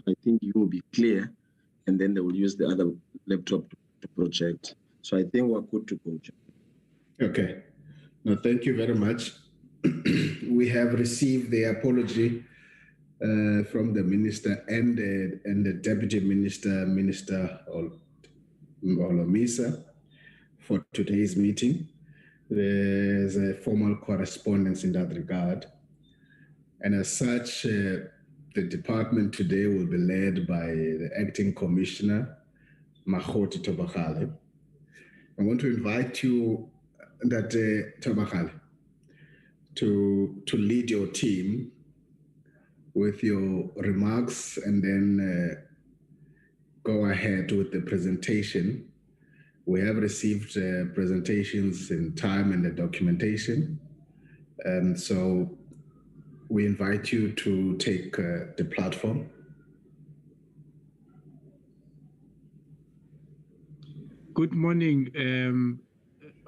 I think you will be clear, and then they will use the other laptop to project. So I think we're good to go. Okay. No, thank you very much. We have received the apology from the minister and the deputy minister, Minister Olomisa, for today's meeting. There's a formal correspondence in that regard. And as such, the department today will be led by the acting commissioner, Mahoti Tobakale. I want to invite you, Tobakale, to lead your team with your remarks and then go ahead with the presentation. We have received presentations in time and the documentation. And so we invite you to take the platform. Good morning,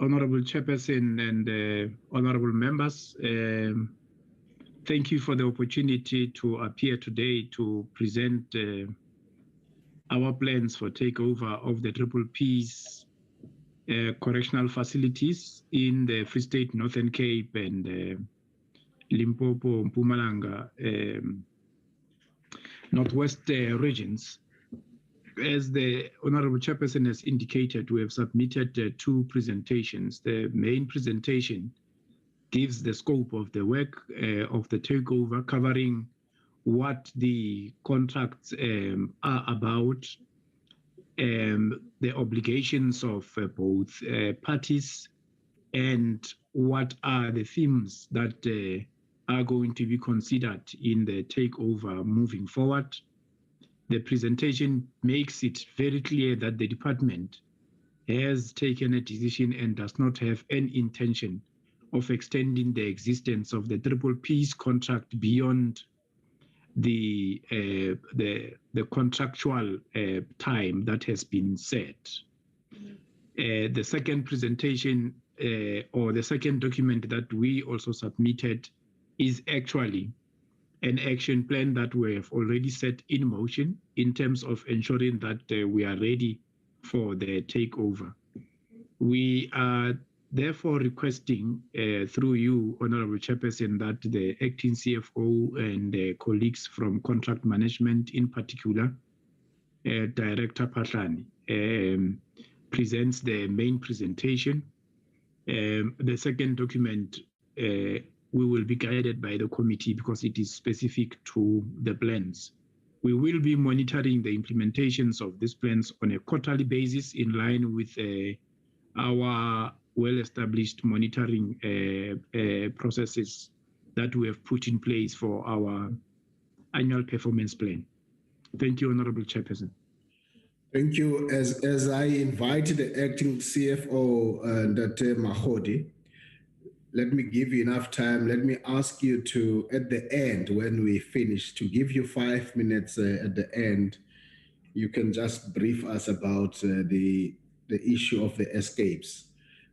Honorable Chairperson and honorable members. Thank you for the opportunity to appear today to present our plans for takeover of the Triple P's correctional facilities in the Free State, Northern Cape, and Limpopo, Mpumalanga, Northwest regions. As the Honorable Chairperson has indicated, we have submitted two presentations. The main presentation gives the scope of the work of the takeover, covering what the contracts are about, the obligations of both parties, and what are the themes that are going to be considered in the takeover moving forward. The presentation makes it very clear that the department has taken a decision and does not have any intention of extending the existence of the Triple P's contract beyond the contractual time that has been set. The second presentation or the second document that we also submitted is actually an action plan that we have already set in motion in terms of ensuring that we are ready for the takeover. We are therefore requesting through you, Honorable Chairperson, that the acting CFO and colleagues from contract management, in particular, Director Patlani, presents the main presentation. The second document, we will be guided by the committee because it is specific to the plans. We will be monitoring the implementations of these plans on a quarterly basis in line with our well-established monitoring processes that we have put in place for our annual performance plan. Thank you, Honorable Chairperson. Thank you. As I invite the acting CFO, Dr. Mahodi, let me give you enough time. Let me ask you to, at the end, when we finish, to give you 5 minutes at the end. You can just brief us about the issue of the escapes,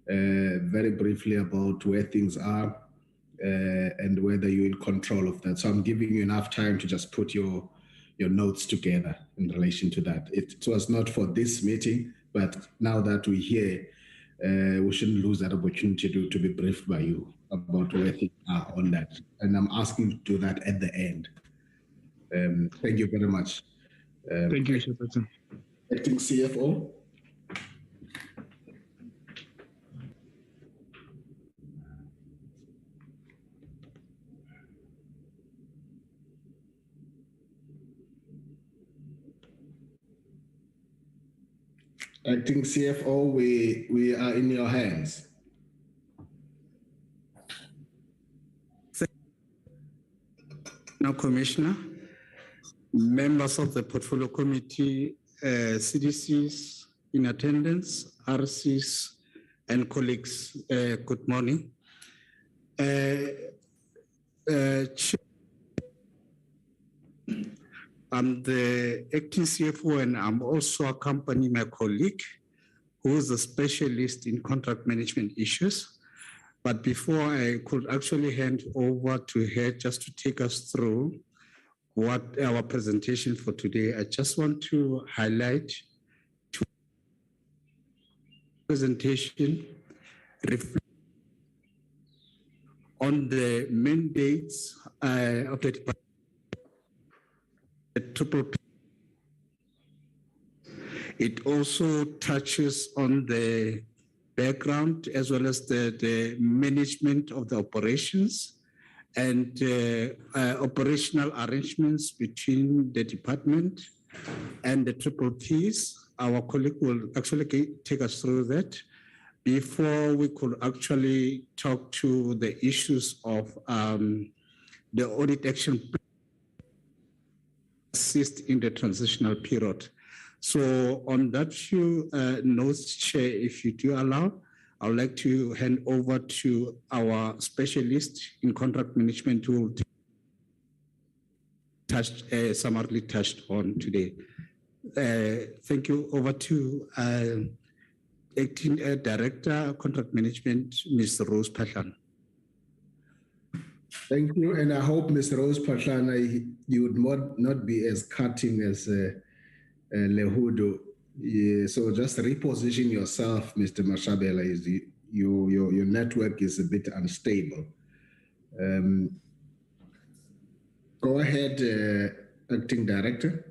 very briefly about where things are and whether you're in control of that. So I'm giving you enough time to just put your notes together in relation to that. It was not for this meeting, but now that we're here, we shouldn't lose that opportunity to be briefed by you about where things are on that. And I'm asking you to do that at the end. Thank you very much. Thank you, Chairperson. Acting CFO. Acting CFO, we are in your hands. Now, Commissioner, members of the Portfolio Committee, CDCs in attendance, RCs, and colleagues, good morning. I'm the acting CFO, and I'm also accompanying my colleague who is a specialist in contract management issues. But before I could actually hand over to her just to take us through what our presentation for today, I just want to highlight two presentation reflect on the mandates of the Department. The Triple P. It also touches on the background as well as the management of the operations and operational arrangements between the department and the Triple Ps. Our colleague will actually take us through that before we could actually talk to the issues of the audit action plan assist in the transitional period. So on that few notes, Chair, if you do allow, I would like to hand over to our specialist in contract management who will summarily touched on today. Thank you. Over to Acting Director, Contract Management, Ms. Rose Patlan. Thank you, and I hope, Ms. Rose Patlan, you would not be as cutting as Lehudo. Yeah, so just reposition yourself, Mr. Mashabela. Your network is a bit unstable. Go ahead, Acting Director.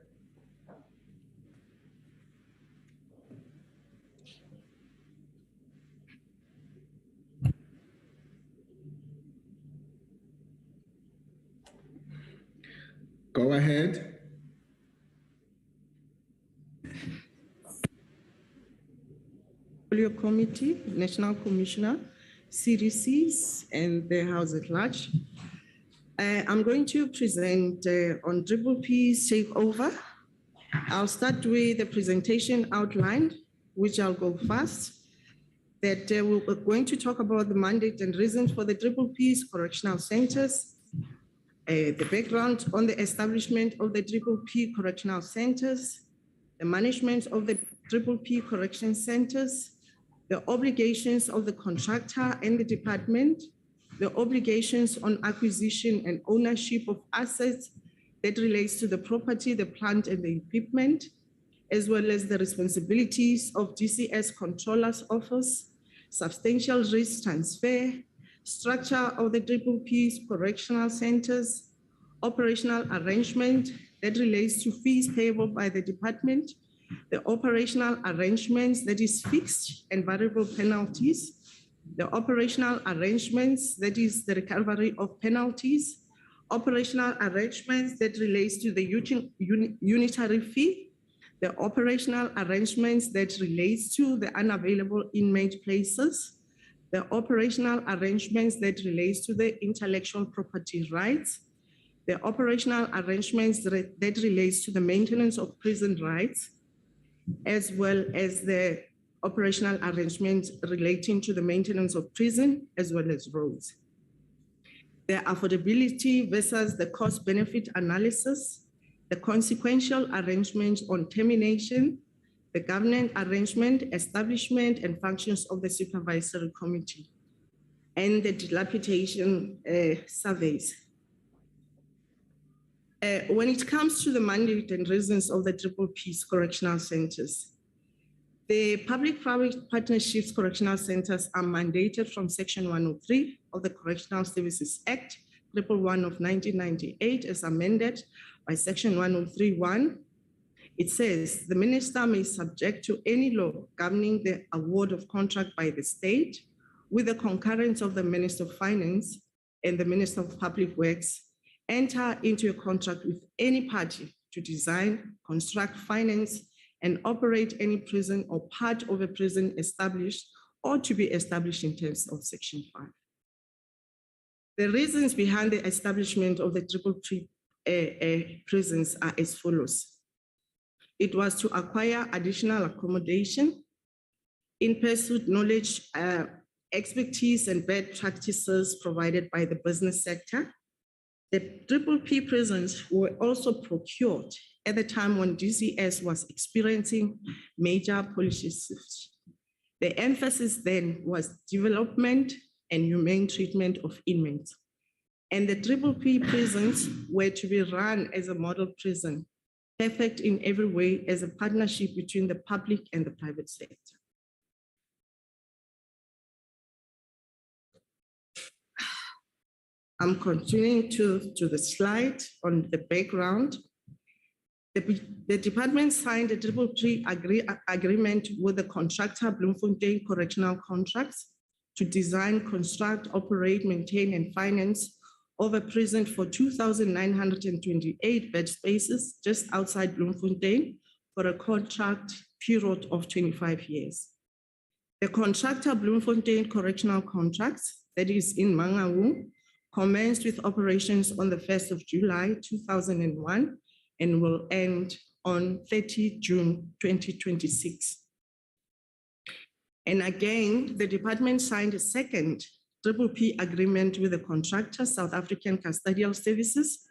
Go ahead. Committee, National Commissioner, CDCs, and the House at large. I'm going to present on Dribble P's takeover. I'll start with the presentation outline, which I'll go fast. That we're going to talk about the mandate and reasons for the Dribble P's correctional centers, the background on the establishment of the Dribble P correctional centers, the management of the Dribble P correction centers, the obligations of the contractor and the department, the obligations on acquisition and ownership of assets that relates to the property, the plant, and the equipment, as well as the responsibilities of DCS Controller's Office, substantial risk transfer, structure of the Dribble P's correctional centers, operational arrangement that relates to fees payable by the department, the operational arrangements that is fixed and variable penalties, the operational arrangements that is the recovery of penalties, operational arrangements that relates to the unitary fee, the operational arrangements that relates to the unavailable inmate places, the operational arrangements that relates to the intellectual property rights, the operational arrangements that relates to the maintenance of prison rights, as well as the operational arrangements relating to the maintenance of prison, as well as roads. The affordability versus the cost-benefit analysis, the consequential arrangements on termination, the governance arrangement, establishment, and functions of the Supervisory Committee, and the dilapidation surveys. When it comes to the mandate and reasons of the Triple P's correctional centers, the public-private partnerships correctional centers are mandated from Section 103 of the Correctional Services Act, 111 of 1998, as amended by Section 103(1). It says the minister may subject to any law governing the award of contract by the state with the concurrence of the Minister of Finance and the Minister of Public Works, enter into a contract with any party to design, construct, finance, and operate any prison or part of a prison established or to be established in terms of Section 5. The reasons behind the establishment of the Triple P prisons are as follows. It was to acquire additional accommodation, in pursuit knowledge, expertise, and best practices provided by the business sector. The Triple P prisons were also procured at the time when DCS was experiencing major policy shifts. The emphasis then was development and humane treatment of inmates. And the Triple P prisons were to be run as a model prison, perfect in every way as a partnership between the public and the private sector. I'm continuing to the slide on the background. The department signed a Triple P agreement with the contractor Bluefontaine Correctional Contracts to design, construct, operate, maintain, and finance of a prison for 2,928 bed spaces just outside Bluefontaine for a contract period of 25 years. The contractor Bluefontaine Correctional Contracts, that is in Mangaung, commenced with operations on the 1st of July 2001 and will end on 30 June 2026. And again, the department signed a second Triple P agreement with the contractor, South African Custodial Services,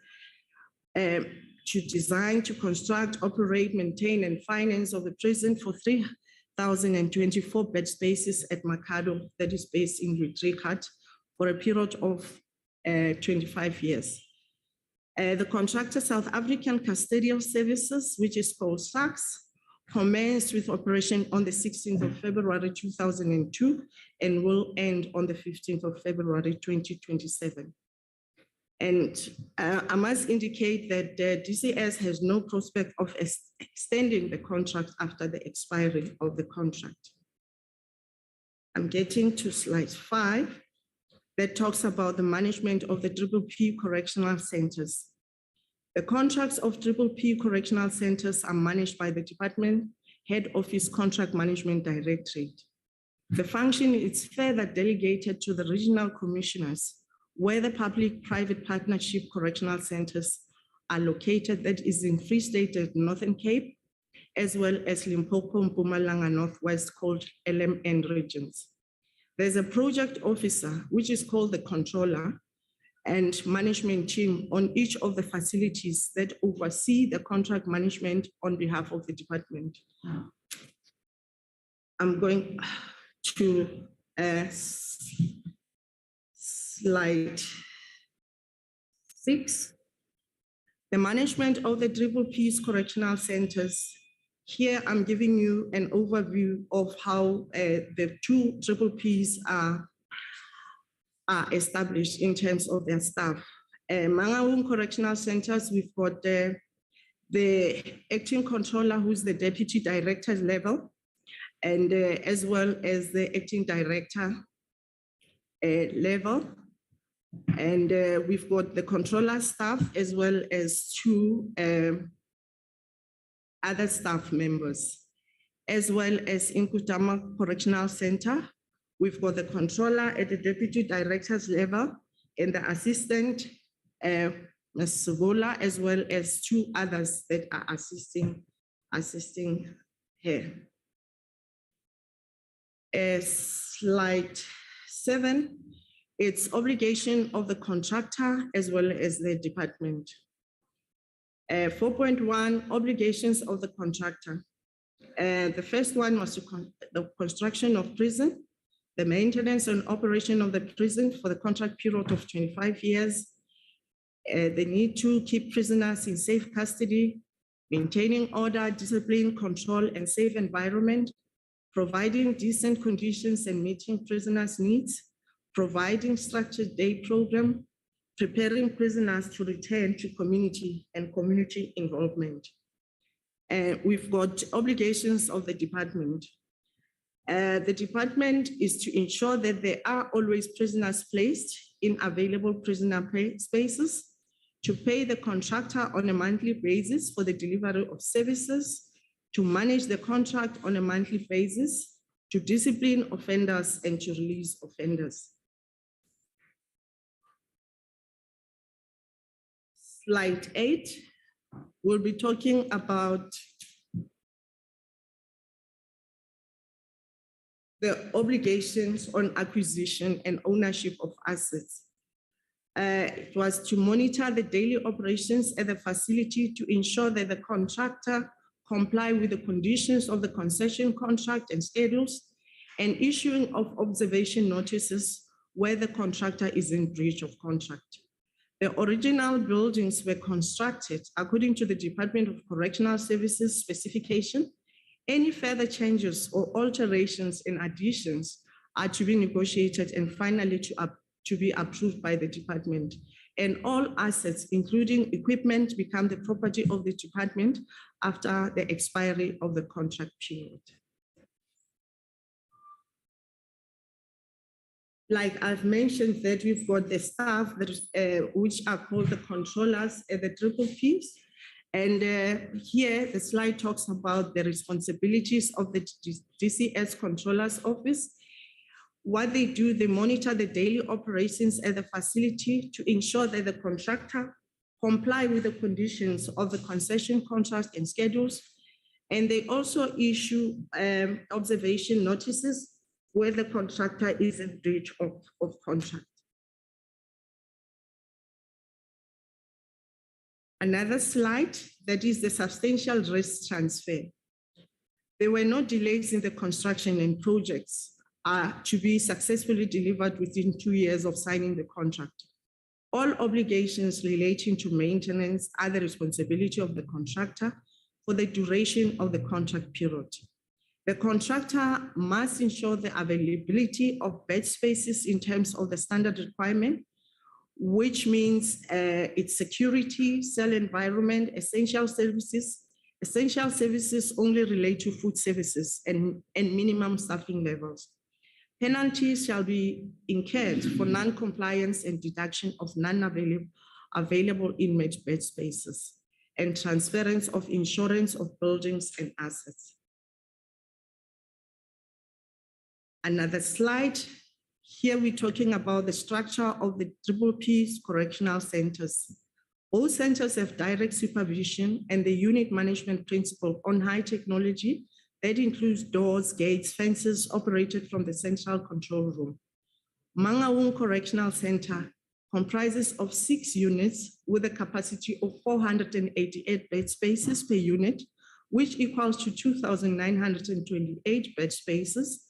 to design, to construct, operate, maintain, and finance of the prison for 3,024 bed spaces at Makado, that is based in Utrecht, for a period of 25 years. The contractor, South African Custodial Services, which is called SACS, commenced with operation on the 16th of February 2002 and will end on the 15th of February 2027. And I must indicate that DCS has no prospect of extending the contract after the expiry of the contract. I'm getting to slide 5 that talks about the management of the Triple P correctional centers. The contracts of Triple P correctional centers are managed by the Department Head Office Contract Management Directorate. The function is further delegated to the regional commissioners where the public-private partnership correctional centers are located, that is in Free State and Northern Cape, as well as Limpopo, Mpumalanga, Northwest, called LMN regions. There's a project officer, which is called the controller, and management team on each of the facilities that oversee the contract management on behalf of the department. I'm going to slide 6. The management of the Triple P's correctional centers. Here I'm giving you an overview of how the 2 Triple P's are established in terms of their staff. Mangaung Correctional Centers, we've got the acting controller, who's the deputy director level, and as well as the acting director level. And we've got the controller staff as well as 2 other staff members, as well as in Kutama Correctional Center. We've got the controller at the deputy director's level and the assistant, Ms. Subola, as well as 2 others that are assisting her. Slide 7, it's obligation of the contractor as well as the department. 4.1, obligations of the contractor. The first one was the construction of prison, the maintenance and operation of the prison for the contract period of 25 years. They need to keep prisoners in safe custody, maintaining order, discipline, control, and safe environment, providing decent conditions and meeting prisoners' needs, providing structured day program, preparing prisoners to return to community and community involvement. We've got obligations of the department. The department is to ensure that there are always prisoners placed in available prisoner spaces, to pay the contractor on a monthly basis for the delivery of services, to manage the contract on a monthly basis, to discipline offenders and to release offenders. Slide 8, we'll be talking about the obligations on acquisition and ownership of assets. It was to monitor the daily operations at the facility to ensure that the contractor comply with the conditions of the concession contract and schedules, and issuing of observation notices where the contractor is in breach of contract. The original buildings were constructed according to the Department of Correctional Services specification. Any further changes or alterations and additions are to be negotiated and finally to be approved by the department. And all assets, including equipment, become the property of the department after the expiry of the contract period. Like I've mentioned, that we've got the staff that which are called the controllers at the Dribble piece. And here the slide talks about the responsibilities of the DCS Controller's Office. What they do, they monitor the daily operations at the facility to ensure that the contractor comply with the conditions of the concession contract and schedules. And they also issue observation notices where the contractor is in breach of contract. Another slide, that is the substantial risk transfer. There were no delays in the construction, and projects are to be successfully delivered within 2 years of signing the contract. All obligations relating to maintenance are the responsibility of the contractor for the duration of the contract period. The contractor must ensure the availability of bed spaces in terms of the standard requirement, which means its security, cell environment, essential services. Essential services only relate to food services and minimum staffing levels. Penalties shall be incurred for non-compliance and deduction of non-available inmate bed spaces and transference of insurance of buildings and assets. Another slide. Here we're talking about the structure of the Dribble Peace Correctional Centers. All centers have direct supervision and the unit management principle on high technology that includes doors, gates, fences operated from the central control room. Mangaung Correctional Center comprises of 6 units with a capacity of 488 bed spaces per unit, which equals to 2,928 bed spaces.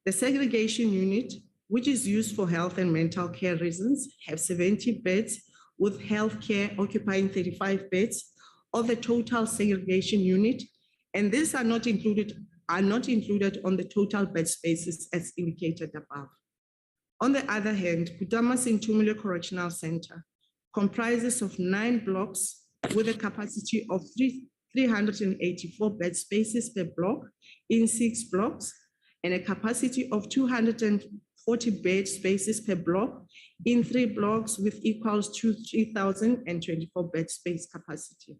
The segregation unit, which is used for health and mental care reasons, have 70 beds, with healthcare occupying 35 beds of the total segregation unit, and these are not included on the total bed spaces as indicated above. On the other hand, Kutama Sintumule Correctional Center comprises of 9 blocks with a capacity of 384 bed spaces per block in 6 blocks, and a capacity of 240 bed spaces per block in 3 blocks, with equals to 3,024 bed space capacity.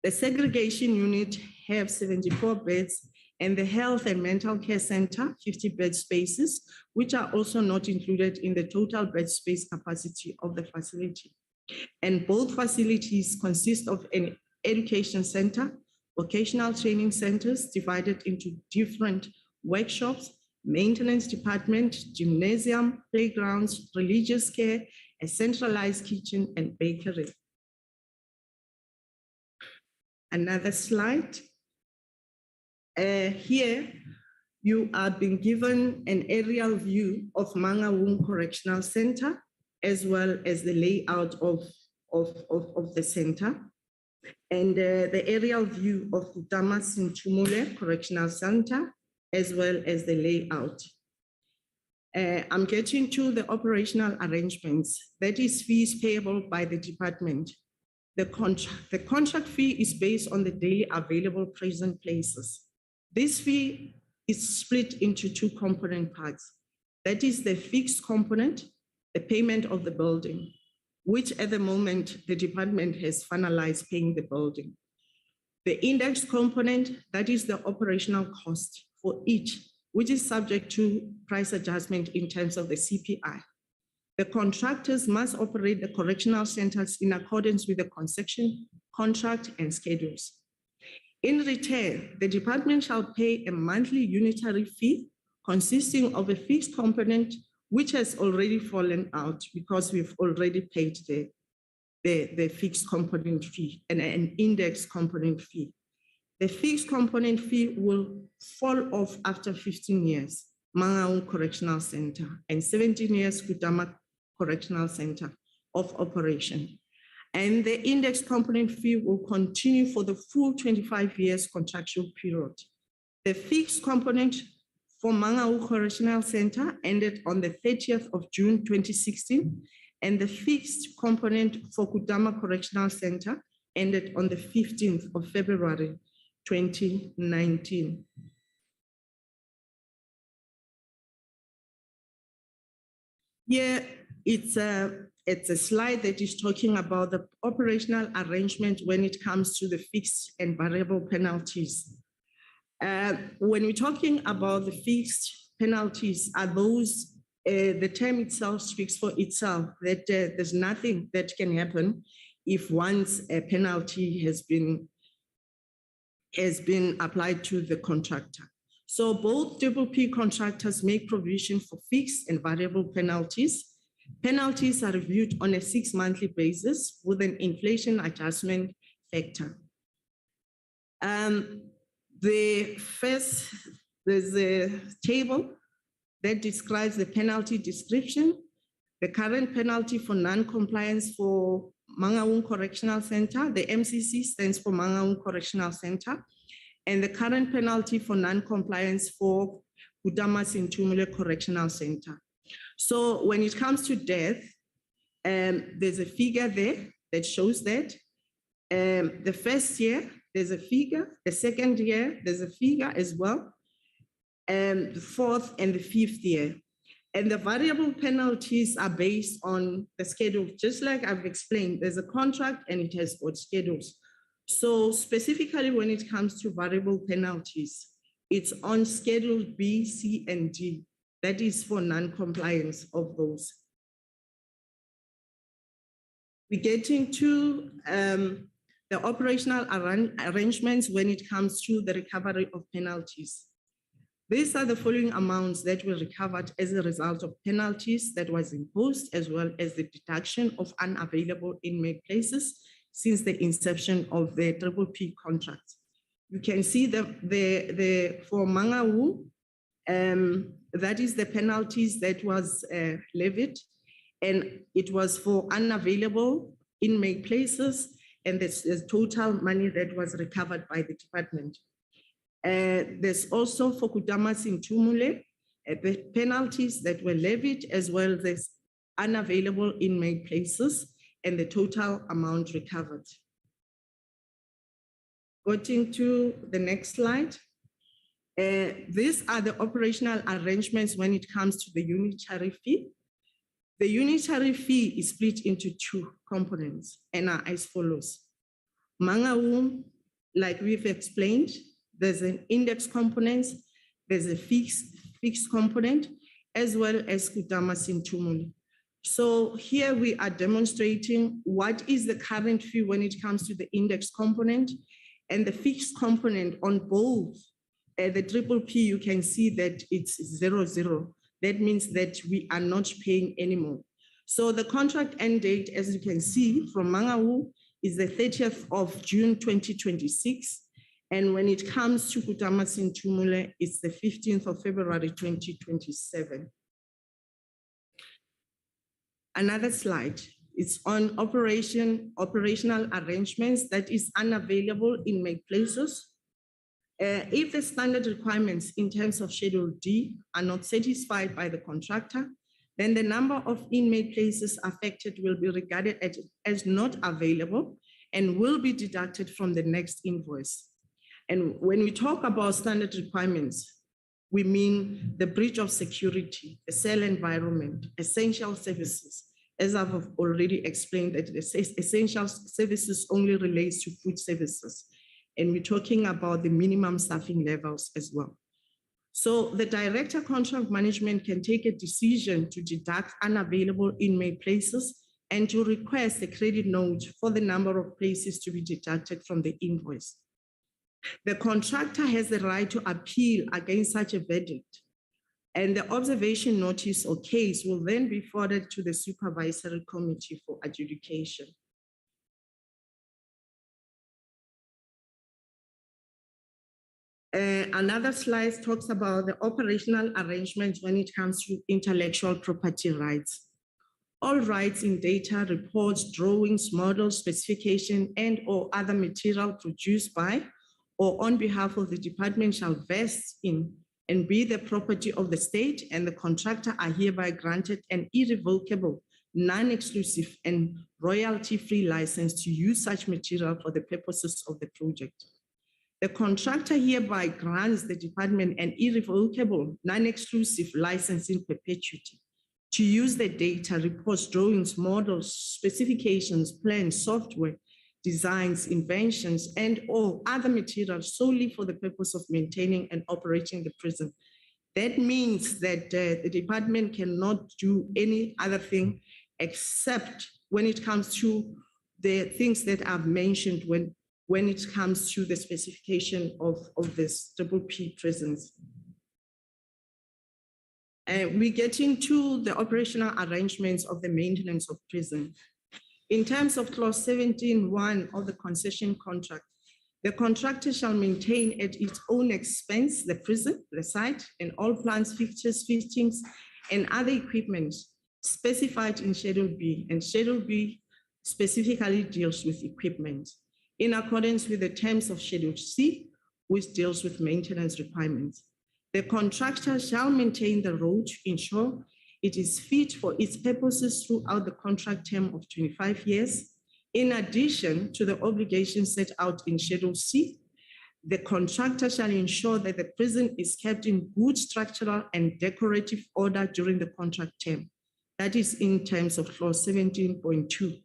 The segregation unit have 74 beds, and the health and mental care center, 50 bed spaces, which are also not included in the total bed space capacity of the facility. And both facilities consist of an education center, vocational training centers divided into different workshops, maintenance department, gymnasium, playgrounds, religious care, a centralized kitchen, and bakery. Another slide. Here, you are being given an aerial view of Mangaung Correctional Center, as well as the layout of the center. And the aerial view of Kutama Sintumule Correctional Center, as well as the layout. I'm getting to the operational arrangements, that is fees payable by the department. The contract fee is based on the daily available present places. This fee is split into 2 component parts. That is the fixed component, the payment of the building, which at the moment the department has finalized paying the building. The index component, that is the operational cost for each, which is subject to price adjustment in terms of the CPI. The contractors must operate the correctional centers in accordance with the concession contract and schedules. In return, the department shall pay a monthly unitary fee consisting of a fixed component, which has already fallen out because we've already paid the fixed component fee and an index component fee. The fixed component fee will fall off after 15 years, Mangaung Correctional Center, and 17 years, Kutama Correctional Center, of operation. And the index component fee will continue for the full 25 years contractual period. The fixed component for Mangaung Correctional Center ended on the 30th of June 2016, and the fixed component for Kudama Correctional Center ended on the 15th of February 2019. Here, it's a slide that is talking about the operational arrangement when it comes to the fixed and variable penalties. When we're talking about the fixed penalties, are those, the term itself speaks for itself, that there's nothing that can happen if once a penalty has been applied to the contractor. So both P contractors make provision for fixed and variable penalties. Penalties are reviewed on a 6-monthly basis with an inflation adjustment factor. There's a table that describes the penalty description, the current penalty for non-compliance for Mangaung Correctional Center. The MCC stands for Mangaung Correctional Center, and the current penalty for non-compliance for Kudama Sintumule Correctional Center. So when it comes to death, there's a figure there that shows that. The first year, there's a figure. The second year, there's a figure as well. And the fourth and the fifth year. And the variable penalties are based on the schedule. Just like I've explained, there's a contract and it has got schedules. So specifically when it comes to variable penalties, it's on Schedule B, C, and D. That is for non-compliance of those. We're getting to the operational arrangements when it comes to the recovery of penalties. These are the following amounts that were recovered as a result of penalties that was imposed, as well as the deduction of unavailable inmate places since the inception of the P contract. You can see for Mangaung, that is the penalties that was levied, and it was for unavailable inmate places, and there's total money that was recovered by the department. There's also for Kudama Sintumule, the penalties that were levied, as well as unavailable inmate places, and the total amount recovered. Going to the next slide. These are the operational arrangements when it comes to the unitary fee. The unitary fee is split into 2 components and are as follows. Mangaung, like we've explained, there's an index component, there's a fixed component, as well as Kudama Sintumule. So here we are demonstrating what is the current fee when it comes to the index component and the fixed component on both. The P, you can see that it's 0-0. That means that we are not paying anymore. So the contract end date, as you can see from Mangaung, is the 30th of June 2026. And when it comes to Kudama Sintumule, it's the 15th of February 2027. Another slide. It's on operational arrangements that is unavailable inmate places. If the standard requirements in terms of Schedule D are not satisfied by the contractor, then the number of inmate places affected will be regarded as not available and will be deducted from the next invoice. And when we talk about standard requirements, we mean the breach of security, the cell environment, essential services. As I've already explained, that essential services only relates to food services. And we're talking about the minimum staffing levels as well. So the Director Contract Management can take a decision to deduct unavailable inmate places and to request a credit note for the number of places to be deducted from the invoice. The contractor has the right to appeal against such a verdict, and the observation notice or case will then be forwarded to the Supervisory Committee for adjudication. Another slide talks about the operational arrangements when it comes to intellectual property rights. All rights in data, reports, drawings, models, specification, and/or other material produced by or on behalf of the department shall vest in and be the property of the state, and the contractor are hereby granted an irrevocable, non-exclusive, and royalty-free license to use such material for the purposes of the project. The contractor hereby grants the department an irrevocable, non-exclusive license in perpetuity to use the data, reports, drawings, models, specifications, plans, software, designs, inventions, and/or other materials solely for the purpose of maintaining and operating the prison. That means that the department cannot do any other thing except when it comes to the things that I've mentioned when it comes to the specification of this P prisons. We get into the operational arrangements of the maintenance of prison. In terms of clause 17(1) of the concession contract, the contractor shall maintain at its own expense the prison, the site, and all plans, fixtures, fittings, and other equipment specified in Schedule B, and Schedule B specifically deals with equipment, in accordance with the terms of Schedule C, which deals with maintenance requirements. The contractor shall maintain the road to ensure it is fit for its purposes throughout the contract term of 25 years. In addition to the obligations set out in Schedule C, the contractor shall ensure that the prison is kept in good structural and decorative order during the contract term. That is in terms of clause 17.2.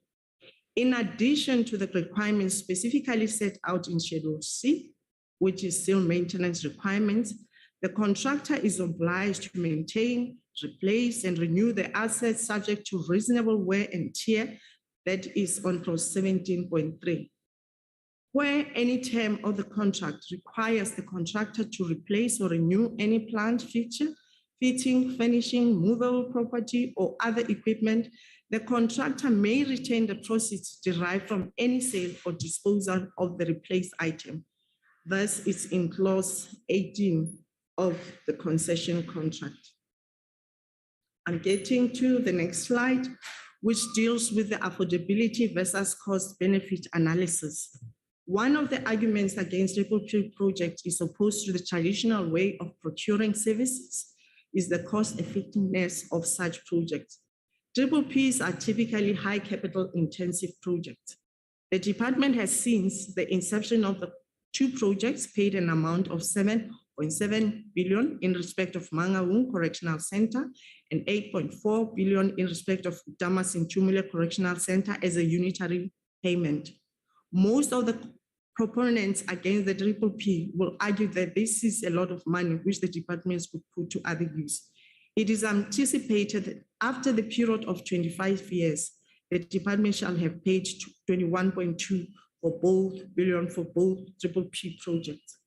In addition to the requirements specifically set out in Schedule C, which is still maintenance requirements, the contractor is obliged to maintain, replace, and renew the assets subject to reasonable wear and tear. That is on clause 17.3. Where any term of the contract requires the contractor to replace or renew any plant, fixture, fitting, furnishing, movable property, or other equipment, the contractor may retain the proceeds derived from any sale or disposal of the replaced item. Thus, it's in clause 18 of the concession contract. I'm getting to the next slide, which deals with the affordability versus cost benefit analysis. One of the arguments against Dribble project is opposed to the traditional way of procuring services is the cost effectiveness of such projects. Ps are typically high capital intensive projects. The department has since the inception of the two projects paid an amount of 7.7 billion in respect of Mangaung Correctional Center and 8.4 billion in respect of Damasintumule Correctional Center as a unitary payment. Most of the proponents against the P will argue that this is a lot of money which the departments could put to other use. It is anticipated that after the period of 25 years, the department shall have paid 21.2 billion for both P projects.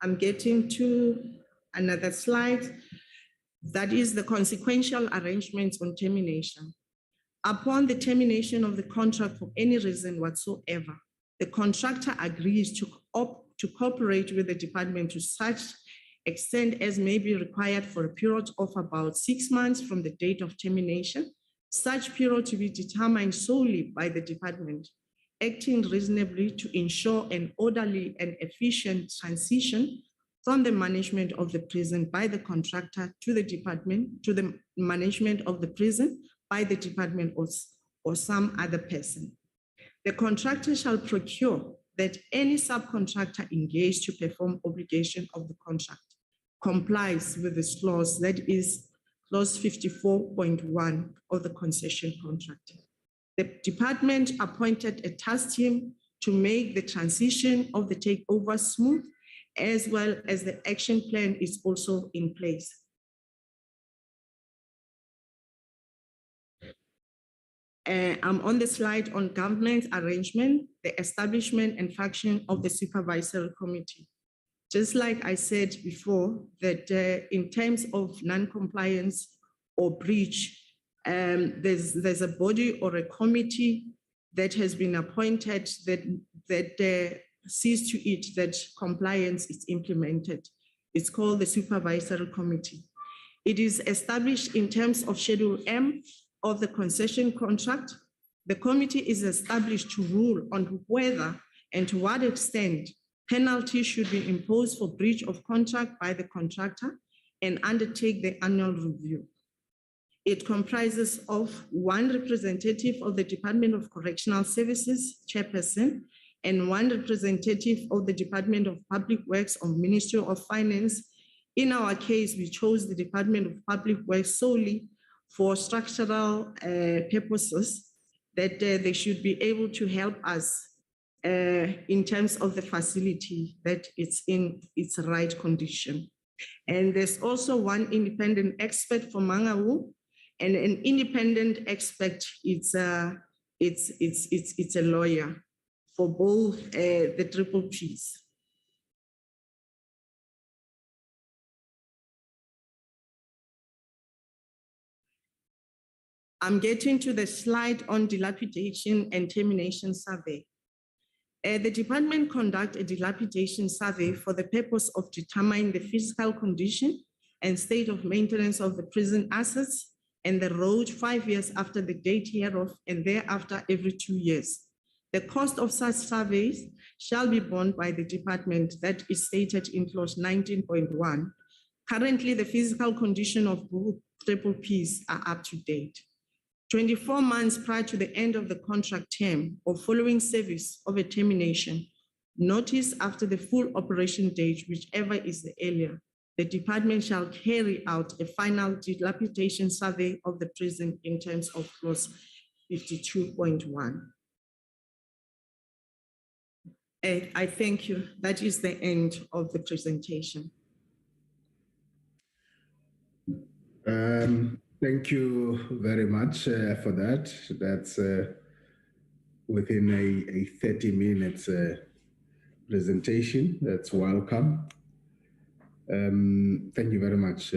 I'm getting to another slide. That is the consequential arrangements on termination. Upon the termination of the contract for any reason whatsoever, the contractor agrees to cooperate with the department to such extent as may be required for a period of about 6 months from the date of termination, such period to be determined solely by the department, acting reasonably to ensure an orderly and efficient transition from the management of the prison by the contractor to the department, to the management of the prison by the department or some other person. The contractor shall procure that any subcontractor engaged to perform obligation of the contract complies with this clause, that is clause 54.1 of the concession contract. The department appointed a task team to make the transition of the takeover smooth, as well as the action plan is also in place. I'm on the slide on governance arrangement, the establishment and function of the Supervisory Committee. Just like I said before, that in terms of non-compliance or breach, there's a body or a committee that has been appointed that sees to it that compliance is implemented. It's called the Supervisory Committee. It is established in terms of Schedule M of the concession contract. The committee is established to rule on whether and to what extent penalties should be imposed for breach of contract by the contractor and undertake the annual review. It comprises of one representative of the Department of Correctional Services, chairperson, and one representative of the Department of Public Works or Ministry of Finance. In our case, we chose the Department of Public Works solely for structural purposes, that they should be able to help us in terms of the facility, that it's in its right condition. And there's also one independent expert for Mangawu, and an independent expert, it's a lawyer for both the triple Ps. I'm getting to the slide on dilapidation and termination survey. The department conducts a dilapidation survey for the purpose of determining the physical condition and state of maintenance of the prison assets and the road 5 years after the date hereof, and thereafter every 2 years. The cost of such surveys shall be borne by the department, that is stated in clause 19.1. Currently, the physical condition of both triple Ps are up to date. 24 months prior to the end of the contract term or following service of a termination, notice after the full operation date, whichever is the earlier, the department shall carry out a final dilapidation survey of the prison in terms of clause 52.1. I thank you. That is the end of the presentation. Thank you very much for that. That's within a 30 minutes presentation. That's welcome. Thank you very much,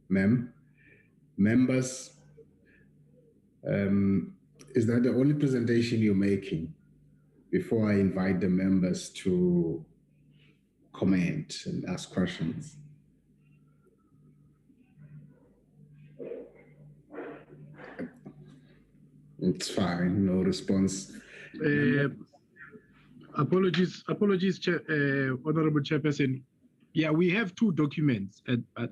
ma'am. Members, is that the only presentation you're making before I invite the members to comment and ask questions? It's fine, no response. Apologies, Honorable Chairperson. Yeah, we have two documents.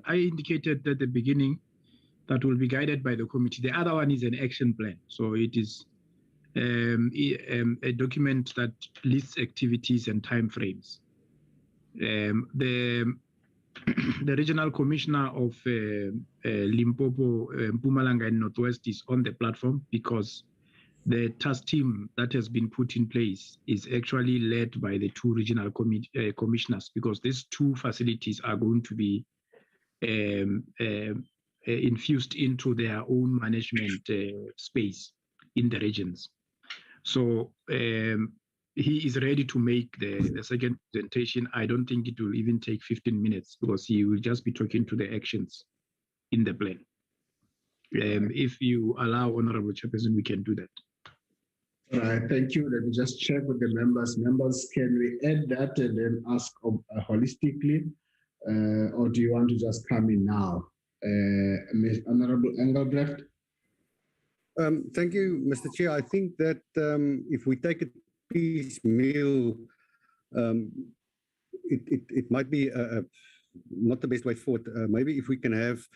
I indicated at the beginning that will be guided by the committee. The other one is an action plan. So it is a document that lists activities and timeframes. The regional commissioner of Limpopo, Mpumalanga and Northwest is on the platform because the task team that has been put in place is actually led by the two regional commissioners, because these two facilities are going to be infused into their own management space in the regions. So he is ready to make the second presentation. I don't think it will even take 15 minutes because he will just be talking to the actions in the plan. If you allow, Honorable Chairperson, we can do that. All right, thank you. Let me just check with the members. Members, can we add that and then ask holistically, or do you want to just come in now? Honorable Engelbrecht? Thank you, Mr. Chair. I think that if we take it piecemeal, it might be not the best way forward. Maybe if we can have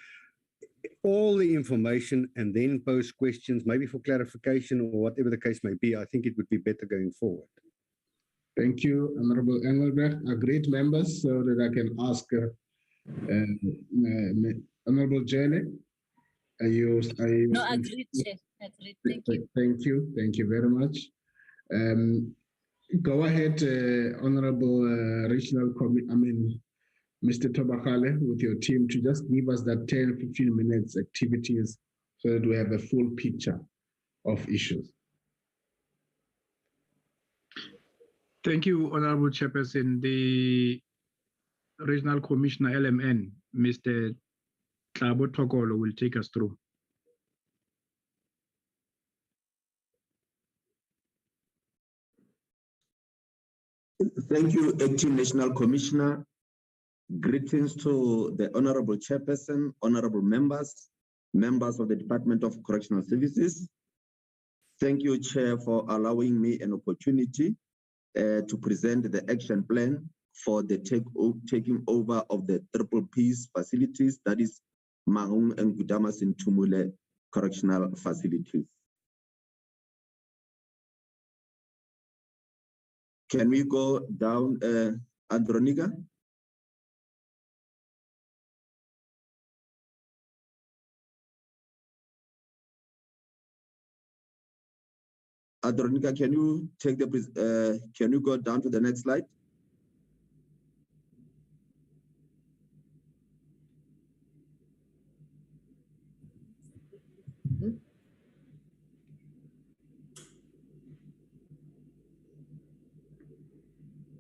all the information and then pose questions, maybe for clarification or whatever the case may be, I think it would be better going forward. Thank you, Honorable Engelbrecht. Agreed, members, so that I can ask Honorable Jene. Are you? No, agreed, Chair. Agreed. Thank you. Thank you very much. Go ahead, Honorable Regional Mr. Tobakale, with your team to just give us that 10-15 minutes activities so that we have a full picture of issues. Thank you, Honorable Chairperson. The Regional Commissioner LMN, Mr. Tlabo Tokolo, will take us through. Thank you, Acting National Commissioner. Greetings to the Honorable Chairperson, honorable members, members of the Department of Correctional Services. Thank you, Chair, for allowing me an opportunity to present the action plan for the taking over of the Triple P's facilities, that is Mahung and Gudamas in Tumule Correctional Facilities. Can we go down, Andronica? Andronica, can you take the, can you go down to the next slide?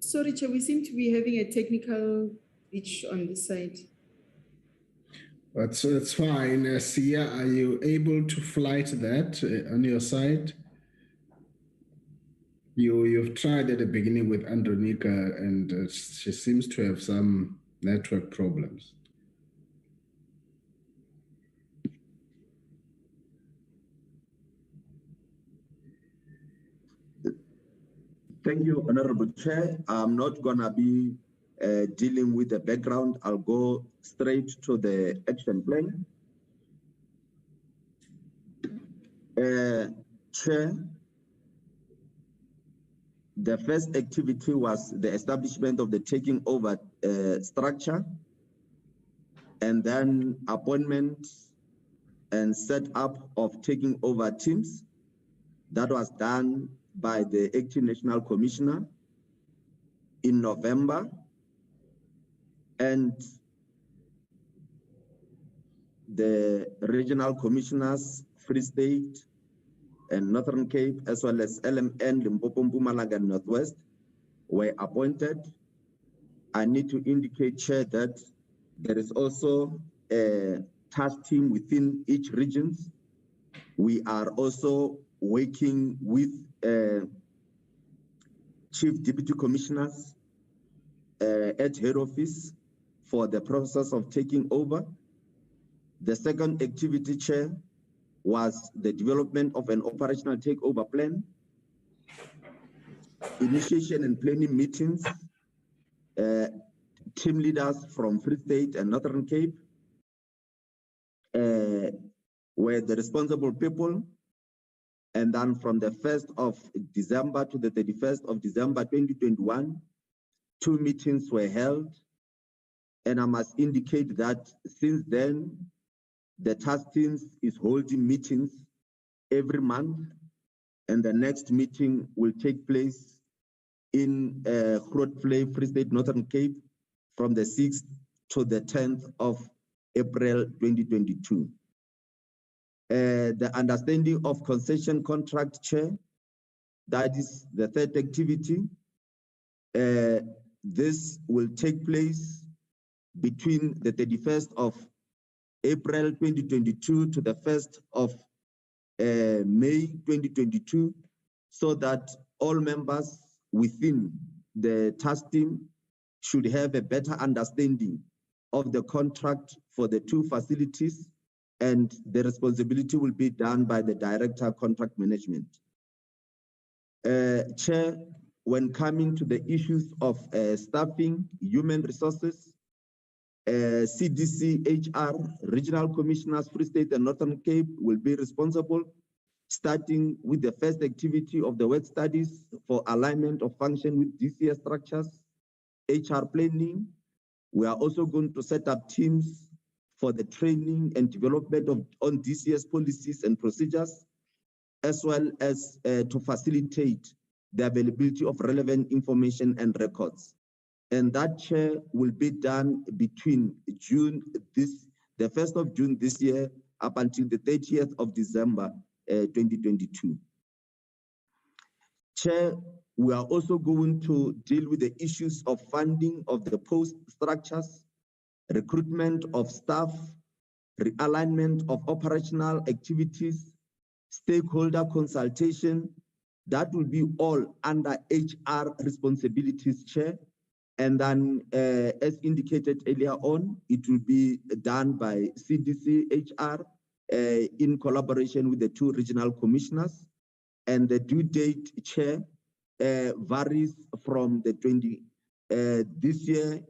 Sorry, Chair, we seem to be having a technical glitch on this side. But so it's fine. Sia, are you able to flight that on your side? You've tried at the beginning with Andronica, and she seems to have some network problems. Thank you, Honorable Chair. I'm not gonna be dealing with the background. I'll go straight to the action plan. Chair, the first activity was the establishment of the taking over structure, and then appointment and set up of taking over teams. That was done by the Acting National Commissioner in November, and the regional commissioners, Free State and Northern Cape, as well as LMN, Limpopo, Mpumalanga, and Northwest, were appointed. I need to indicate, Chair, that there is also a task team within each region. We are also working with Chief Deputy Commissioners at head office for the process of taking over. The second activity, Chair, was the development of an operational takeover plan, initiation and planning meetings, team leaders from Free State and Northern Cape were the responsible people. And then from the 1st of December to the 31st of December 2021, 2 meetings were held. And I must indicate that since then, the task teams is holding meetings every month, and the next meeting will take place in Grootfontein, Free State, Northern Cape, from the 6th to the 10th of April 2022. The understanding of concession contract, Chair, that is the third activity. This will take place between the 31st of April 2022 to the 1st of May 2022, so that all members within the task team should have a better understanding of the contract for the 2 facilities, and the responsibility will be done by the Director of Contract Management. Chair, when coming to the issues of staffing, human resources, CDC, HR, regional commissioners, Free State and Northern Cape will be responsible, starting with the first activity of the work studies for alignment of function with DCS structures, HR planning. We are also going to set up teams for the training and development of on DCS policies and procedures, as well as to facilitate the availability of relevant information and records. And that, Chair, will be done between the 1st of June this year up until the 30th of December 2022. Chair, we are also going to deal with the issues of funding of the post structures, recruitment of staff, realignment of operational activities, stakeholder consultation. That will be all under HR responsibilities, Chair. And then, as indicated earlier on, it will be done by CDC HR in collaboration with the 2 regional commissioners. And the due date, Chair, varies from the this year,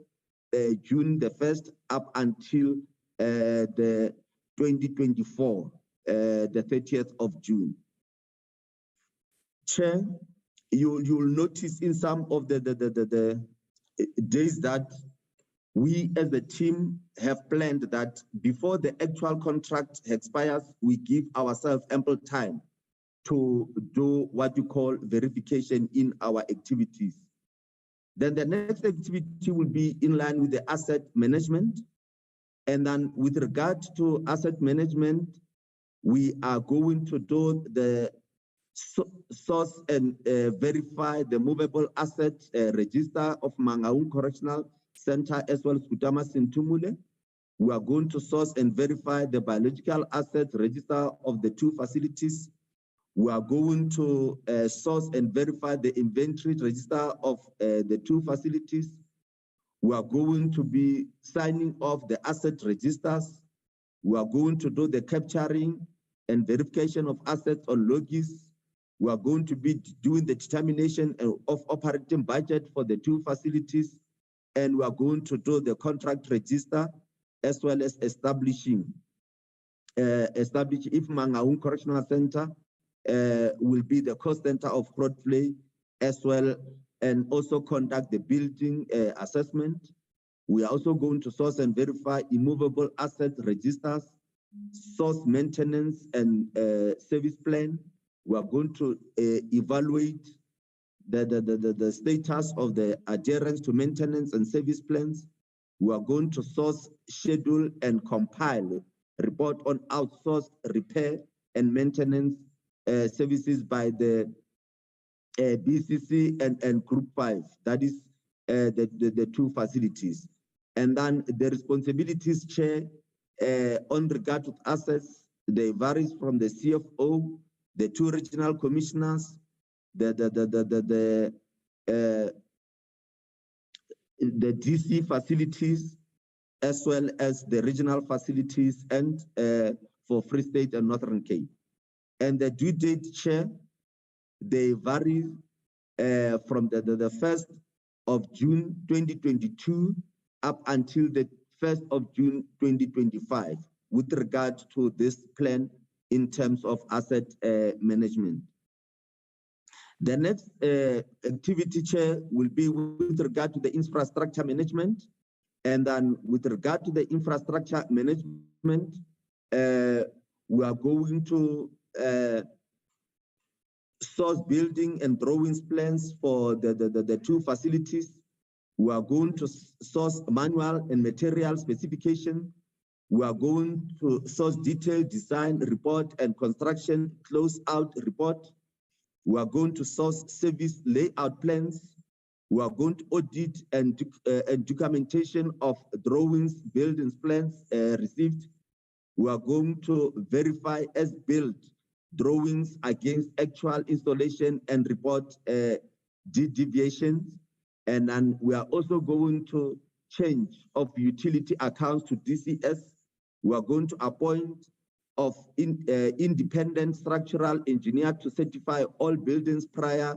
June the 1st, up until the 2024, the 30th of June. Chair, you'll notice in some of the days that we as a team have planned that before the actual contract expires, we give ourselves ample time to do what you call verification in our activities. Then the next activity will be in line with the asset management. And then with regard to asset management, we are going to do the source and verify the movable asset register of Mangaung Correctional Center as well as Kutama Sintumule. We are going to source and verify the biological assets register of the 2 facilities. We are going to source and verify the inventory register of the 2 facilities. We are going to be signing off the asset registers. We are going to do the capturing and verification of assets on logis. We are going to be doing the determination of operating budget for the 2 facilities. And we are going to do the contract register as well as establish if Mangaung Correctional Center will be the cost center of fraud play as well, and also conduct the building assessment. We are also going to source and verify immovable asset registers, source maintenance and service plan. We are going to evaluate the status of the adherence to maintenance and service plans. We are going to source, schedule, and compile report on outsourced repair and maintenance services by the BCC and Group 5, that is the 2 facilities. And then the responsibilities, Chair, on regard to assets, they varies from the CFO, the 2 regional commissioners, the DC facilities, as well as the regional facilities and for Free State and Northern Cape. And the due date, Chair, they vary from the 1st of June 2022 up until the 1st of June 2025 with regard to this plan in terms of asset management. The next activity, Chair, will be with regard to the infrastructure management. And then with regard to the infrastructure management, we are going to source building and drawings plans for the 2 facilities. We are going to source manual and material specification. We are going to source detailed design report and construction closeout report. We are going to source service layout plans. We are going to audit and documentation of drawings, buildings plans received. We are going to verify as built drawings against actual installation and report deviations. And then we are also going to change of utility accounts to DCS. We are going to appoint of independent structural engineer to certify all buildings prior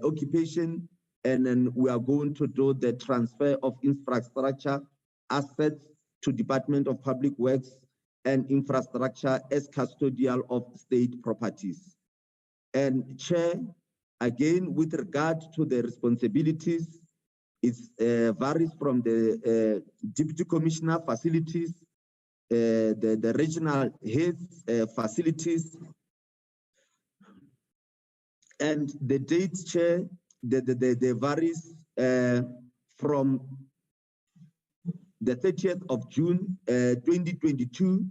occupation. And then we are going to do the transfer of infrastructure assets to Department of Public Works and Infrastructure as custodial of state properties. And Chair, again, with regard to the responsibilities, it varies from the Deputy Commissioner facilities, the regional heads facilities, and the dates, Chair, they varies from the 30th of June 2022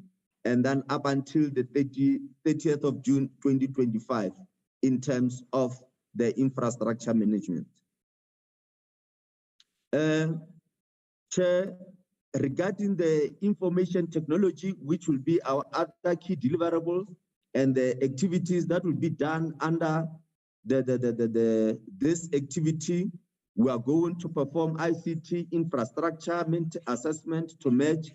and then up until the 30th of June 2025 in terms of the infrastructure management. Chair, regarding the information technology, which will be our other key deliverables and the activities that will be done under this activity, We are going to perform ICT infrastructure assessment to match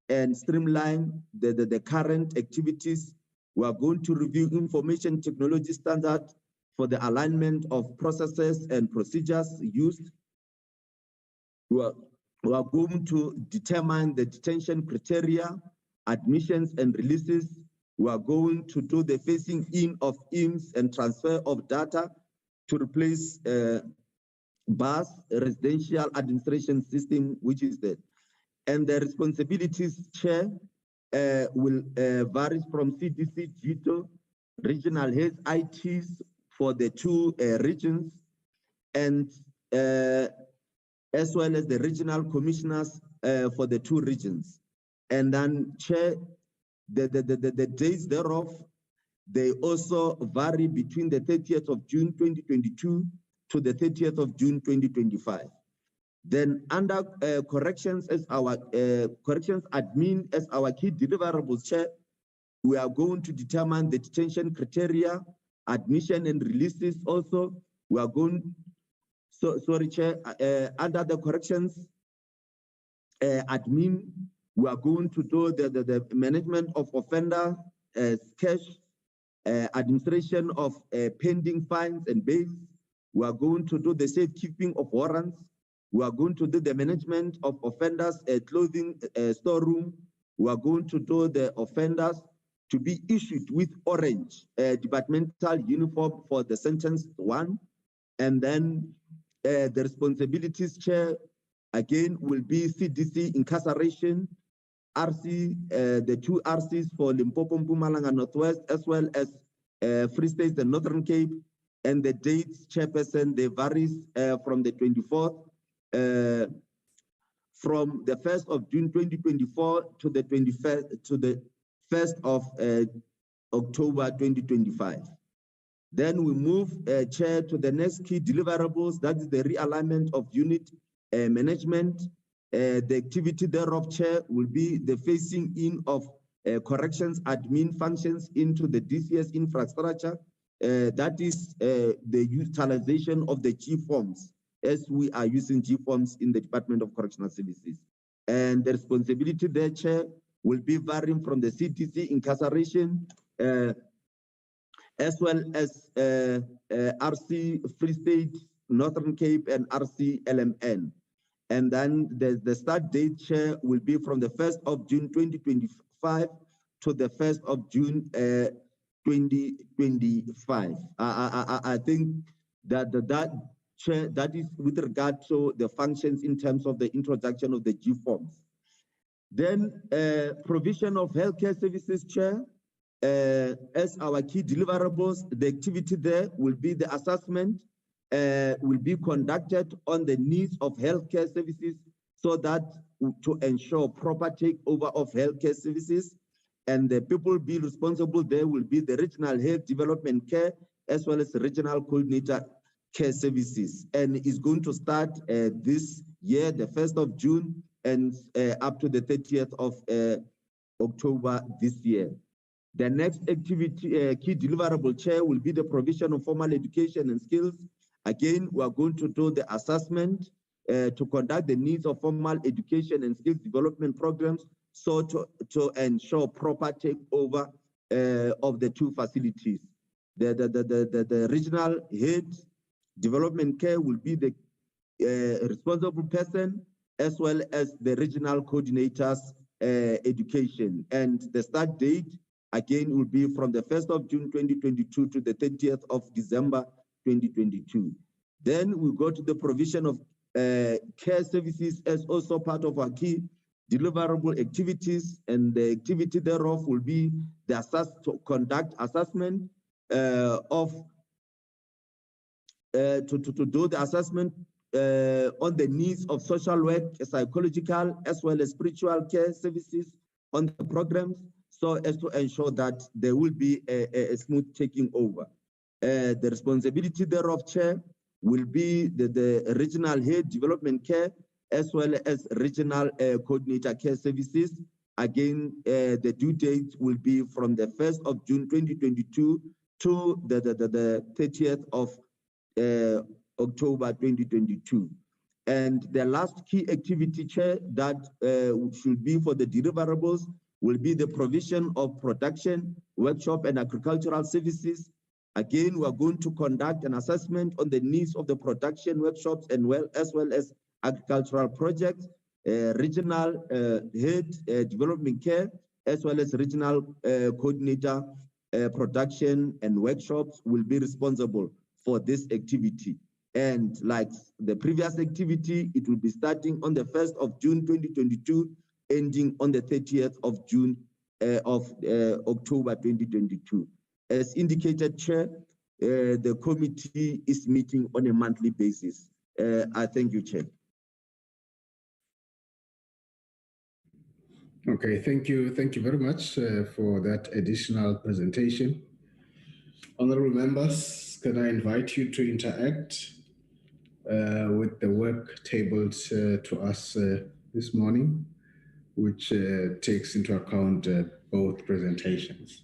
and streamline the current activities. We are going to review information technology standards for the alignment of processes and procedures used. We are going to determine the detention criteria, admissions and releases. We are going to do the phasing in of IMS and transfer of data to replace BAS, residential administration system, which is the, and the responsibilities chair will vary from CDC, GITO, regional heads, ITs for the two regions, and as well as the regional commissioners for the two regions. And then chair, the days thereof, they also vary between the 30th of June 2022 to the 30th of June 2025. Then under corrections as our corrections admin as our key deliverables chair, we are going to determine the detention criteria, admission and releases also. We are going, sorry chair, under the corrections admin, we are going to do the management of offender cash, administration of pending fines and bails. We are going to do the safekeeping of warrants. We are going to do the management of offenders clothing storeroom. We are going to do the offenders to be issued with orange departmental uniform for the sentenced one. And then the responsibilities chair again will be CDC incarceration, RC, the two RCs for Limpopo, Mpumalanga Northwest, as well as Free State and Northern Cape. And the dates, chairperson, they varies from the 24th, from the 1st of June 2024 to the 21st, to the 1st of October 2025. Then we move, chair, to the next key deliverables, that is the realignment of unit management. The activity thereof, chair, will be the phasing in of corrections admin functions into the DCS infrastructure. That is the utilization of the G forms, as we are using G forms in the Department of Correctional Services. And the responsibility there, chair, will be varying from the CDC incarceration, as well as RC Free State, Northern Cape, and RC LMN. And then the start date, chair, will be from the 1st of June 2025 to the 1st of June 2025. I think that chair, that is with regard to the functions in terms of the introduction of the G forms. Then provision of healthcare services, chair, as our key deliverables, the activity there will be the assessment will be conducted on the needs of healthcare services, so that to ensure proper takeover of healthcare services. And the people be responsible there will be the regional health development care, as well as the regional coordinator care services. And it's going to start this year, the 1st of June, and up to the 30th of October this year. The next activity, key deliverable, chair, will be the provision of formal education and skills. Again, we are going to do the assessment to conduct the needs of formal education and skills development programs, so to ensure proper takeover of the two facilities. The regional head development care will be the responsible person, as well as the regional coordinators education. And the start date, again, will be from the 1st of June 2022 to the 30th of December 2022. Then we go to the provision of care services as also part of our key deliverable activities, and the activity thereof will be the to conduct assessment to do the assessment on the needs of social work, psychological, as well as spiritual care services on the programs, so as to ensure that there will be a smooth taking over. The responsibility thereof, chair, will be the regional head development care, as well as regional coordinator care services. Again, the due date will be from the 1st of June 2022 to the 30th of October 2022. And the last key activity, Chair, that should be for the deliverables will be the provision of production, workshop, and agricultural services. Again, we are going to conduct an assessment on the needs of the production workshops and as well as agricultural projects, regional head development care, as well as regional coordinator production and workshops will be responsible for this activity. And like the previous activity, it will be starting on the 1st of June 2022, ending on the 30th of June of October 2022. As indicated, Chair, the committee is meeting on a monthly basis. I thank you, Chair. Okay, thank you very much for that additional presentation. Honorable members, can I invite you to interact with the work tabled to us this morning, which takes into account both presentations.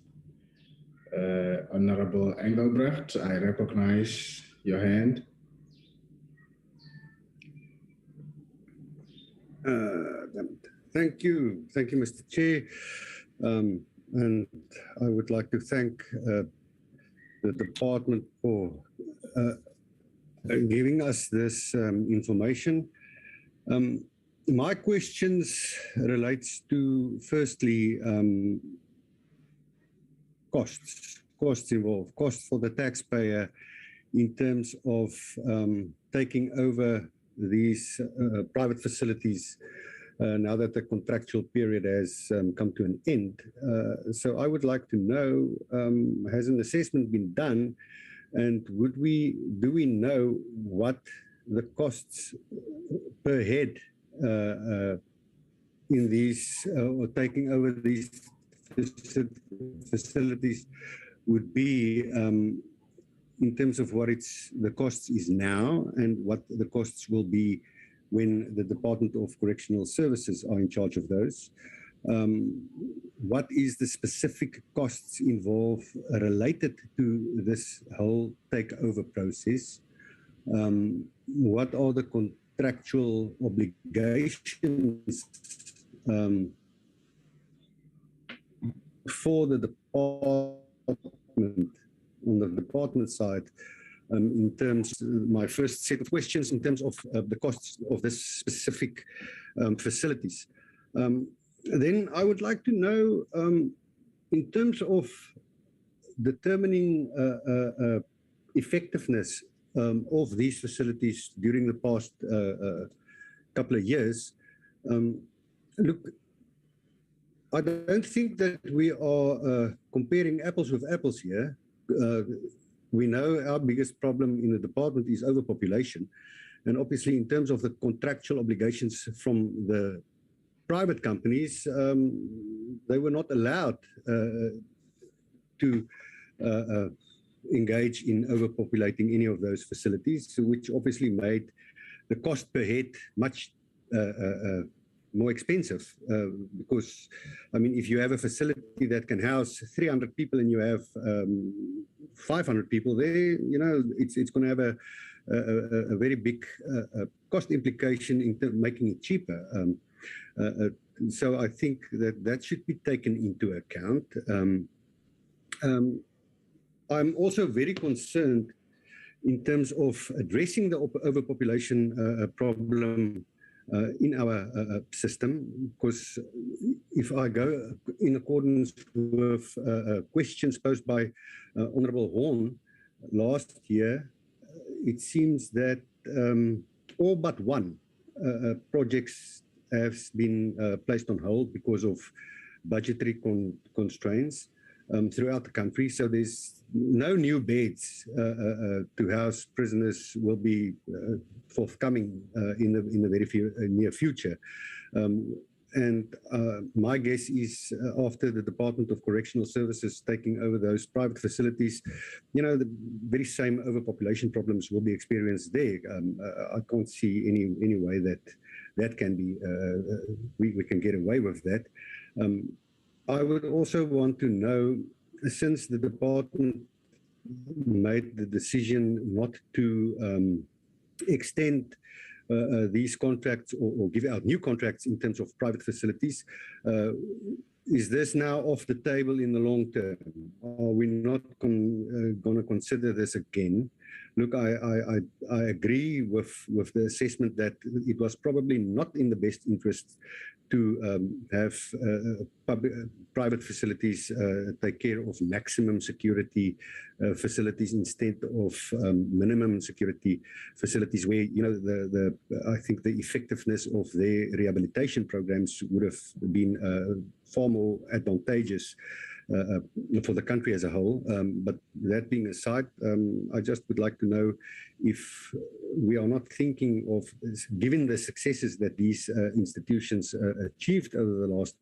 Honorable Engelbrecht, I recognize your hand. Thank you, Mr. Chair. And I would like to thank the department for giving us this information. My questions relates to, firstly, costs involved, costs for the taxpayer in terms of taking over these private facilities now that the contractual period has come to an end. So I would like to know, has an assessment been done, and do we know what the costs per head in these or taking over these facilities would be in terms of what the costs is now and what the costs will be when the Department of Correctional Services are in charge of those. What is the specific costs involved related to this whole takeover process? What are the contractual obligations for the department, on the department side, in terms, my first set of questions in terms of the costs of this specific facilities. Then I would like to know, in terms of determining effectiveness of these facilities during the past couple of years, look, I don't think that we are comparing apples with apples here. We know our biggest problem in the department is overpopulation. And obviously, in terms of the contractual obligations from the private companies, they were not allowed to engage in overpopulating any of those facilities, which obviously made the cost per head much more expensive, because, I mean, if you have a facility that can house 300 people and you have 500 people there, you know, it's going to have a very big cost implication in making it cheaper. So I think that should be taken into account. I'm also very concerned in terms of addressing the overpopulation problem in our system, because if I go in accordance with questions posed by Honourable Horn last year, it seems that all but one projects have been placed on hold because of budgetary constraints throughout the country. So there's no new beds to house prisoners will be forthcoming in the very near future. And my guess is after the Department of Correctional Services taking over those private facilities, you know, the very same overpopulation problems will be experienced there. I can't see any way that can be, we can get away with that. I would also want to know, since the department made the decision not to extend these contracts or give out new contracts in terms of private facilities. Is this now off the table in the long term? Are we not going to consider this again? Look, I agree with the assessment that it was probably not in the best interest to have private facilities take care of maximum security facilities instead of minimum security facilities, where, you know, I think the effectiveness of their rehabilitation programs would have been far more advantageous for the country as a whole. But that being aside, I just would like to know if we are not thinking of, given the successes that these institutions achieved over the last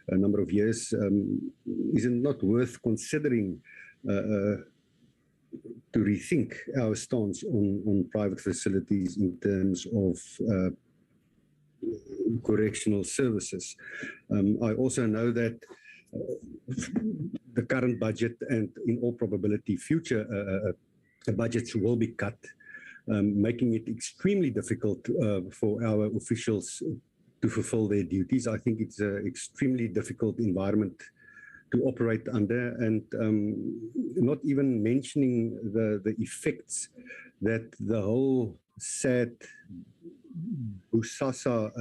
number of years, is it not worth considering to rethink our stance on private facilities in terms of correctional services? I also know that the current budget and in all probability future budgets will be cut, making it extremely difficult for our officials to fulfill their duties. I think it's an extremely difficult environment to operate under, and not even mentioning the effects that the whole sad Busasa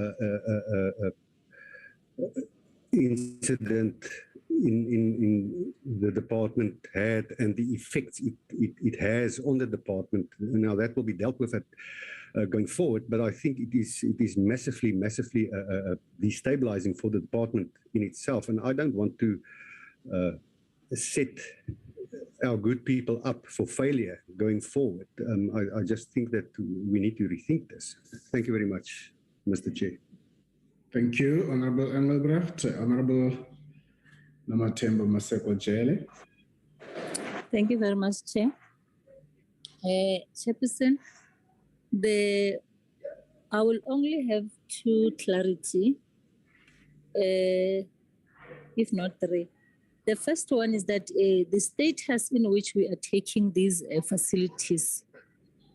incident in the department had, and the effects it has on the department. Now that will be dealt with going forward, but I think it is massively destabilizing for the department in itself, and I don't want to set our good people up for failure going forward. I just think that we need to rethink this. Thank you very much, Mr. Chair. Thank you, Honorable Engelbrecht. Honorable Namatemba Maseko Jele. Thank you very much, Chair. Chairperson, I will only have two clarity, if not three. The first one is that the status in which we are taking these facilities,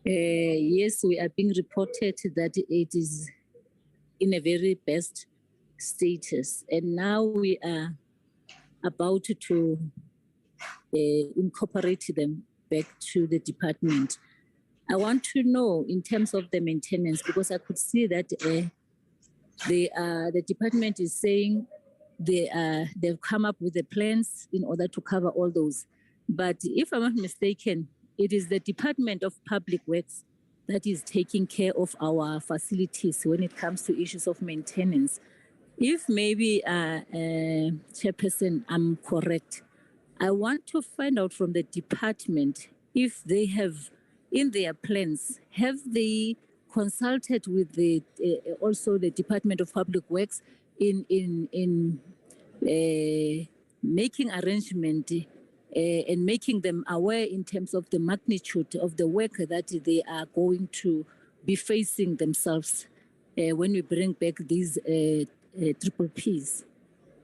yes, we are being reported that it is in a very best status, and now we are about to incorporate them back to the department. I want to know in terms of the maintenance, because I could see that the department is saying they've come up with the plans in order to cover all those. But if I'm not mistaken, it is the Department of Public Works that is taking care of our facilities when it comes to issues of maintenance. If maybe, Chairperson, I'm correct, I want to find out from the department if they have, in their plans, have they consulted with the also the Department of Public Works in making arrangement and making them aware in terms of the magnitude of the work that they are going to be facing themselves when we bring back these triple Ps.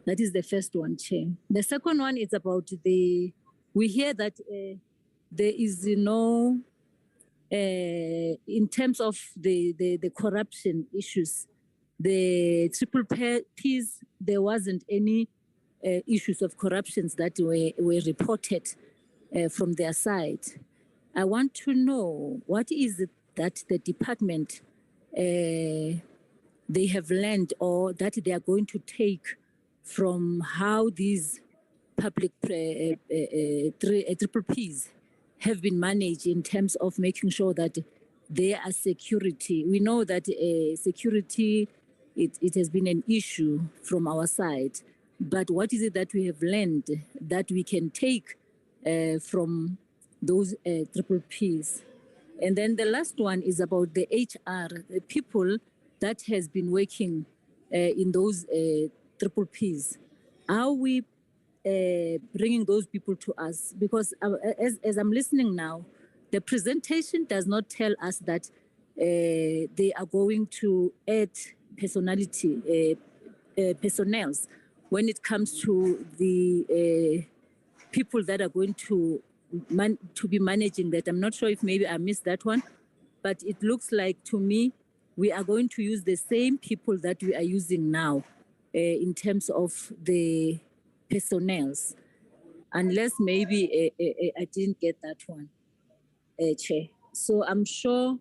That is the first one, Chair. The second one is about we hear that there is no, in terms of the corruption issues, the triple Ps, there wasn't any issues of corruptions that were reported from their side. I want to know what is it that the department they have learned or that they are going to take from how these public triple Ps have been managed in terms of making sure that there are security. We know that security, it has been an issue from our side. But what is it that we have learned that we can take from those triple Ps? And then the last one is about the HR, the people that has been working in those triple Ps. Are we bringing those people to us? Because as I'm listening now, the presentation does not tell us that they are going to add personnels when it comes to the people that are going to be managing that. I'm not sure if maybe I missed that one. but it looks like to me we are going to use the same people that we are using now in terms of the personnels, unless maybe I didn't get that one, Chair. So I'm sure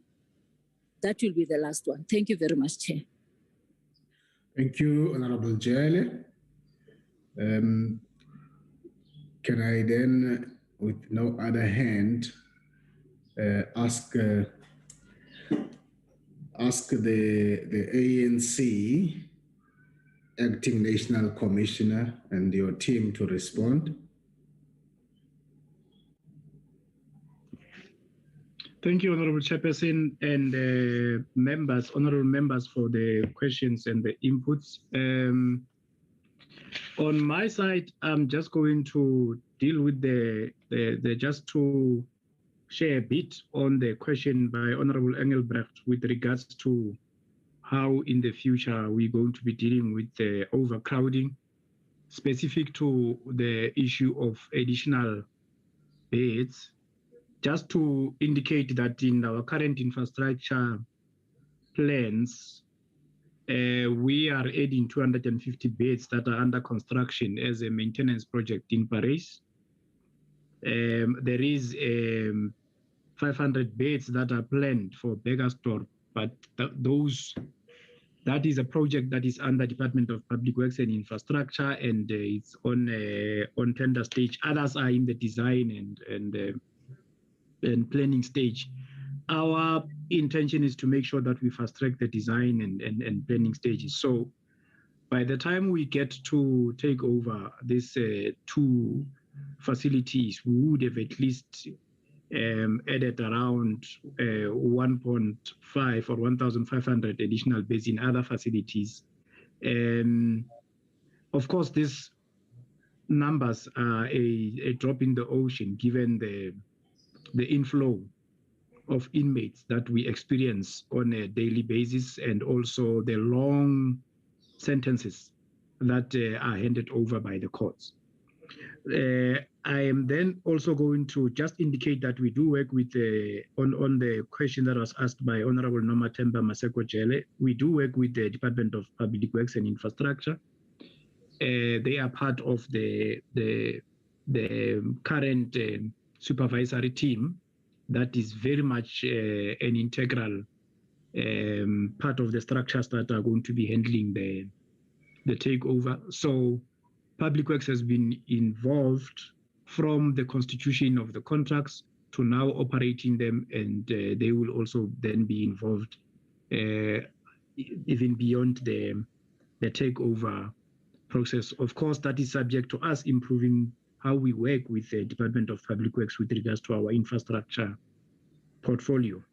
that will be the last one. Thank you very much, Chair. Thank you, Honorable Jale. Can I then, with no other hand, ask the ANC Acting National Commissioner and your team to respond? Thank you, Honorable Chairperson and members, honorable members, for the questions and the inputs. On my side, I'm just going to deal with just to share a bit on the question by Honorable Engelbrecht with regards to how in the future we're going to be dealing with the overcrowding, specific to the issue of additional beds. Just to indicate that in our current infrastructure plans, we are adding 250 beds that are under construction as a maintenance project in Paris. There is 500 beds that are planned for Beggerstorp, but that is a project that is under Department of Public Works and Infrastructure, and it's on tender stage. Others are in the design and planning stage. Our intention is to make sure that we fast track the design and planning stages. So by the time we get to take over these two facilities, we would have at least added around 1.5 or 1,500 additional beds in other facilities. Of course, these numbers are a drop in the ocean given the inflow of inmates that we experience on a daily basis, and also the long sentences that are handed over by the courts. I am then also going to just indicate that we do work with on the question that was asked by Honorable Noma Themba Maseko Jele. We do work with the Department of Public Works and Infrastructure. They are part of the current supervisory team that is very much an integral part of the structures that are going to be handling the takeover. So Public Works has been involved from the constitution of the contracts to now operating them, and they will also then be involved even beyond the takeover process. Of course, that is subject to us improving how we work with the Department of Public Works with regards to our infrastructure portfolio.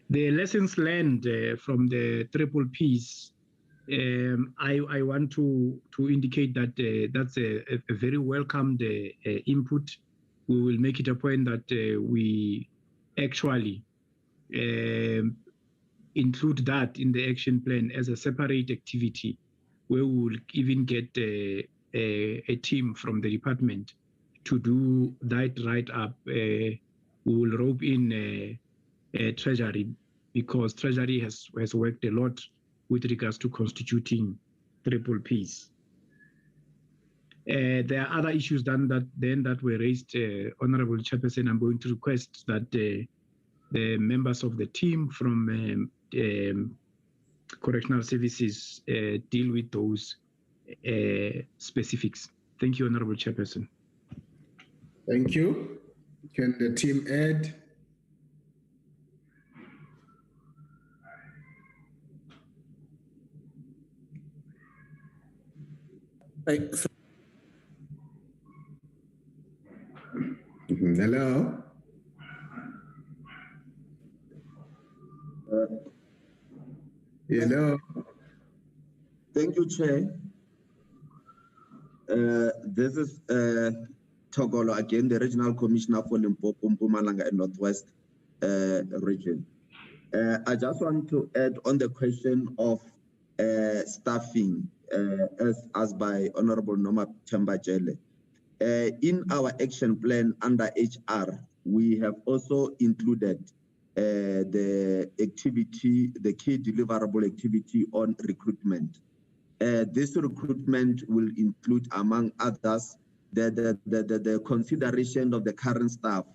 The lessons learned from the triple Ps, I want to indicate that that's a very welcomed input. We will make it a point that we actually include that in the action plan as a separate activity, where we will even get a team from the department to do that right up. We will rope in Treasury, because Treasury has worked a lot with regards to constituting triple Ps. There are other issues that were raised, Honorable Chairperson. I'm going to request that the members of the team from Correctional Services deal with those specifics. Thank you, Honorable Chairperson. Thank you. Can the team add? Hello. Hello. Thank you, Chair. This is Togolo again, the Regional Commissioner for Limpopo, Mpumalanga and Northwest region. I just want to add on the question of staffing, as asked by Honorable Noma Themba Jele. In our action plan under HR, we have also included the activity, the key deliverable activity on recruitment. This recruitment will include, among others, the consideration of the current staff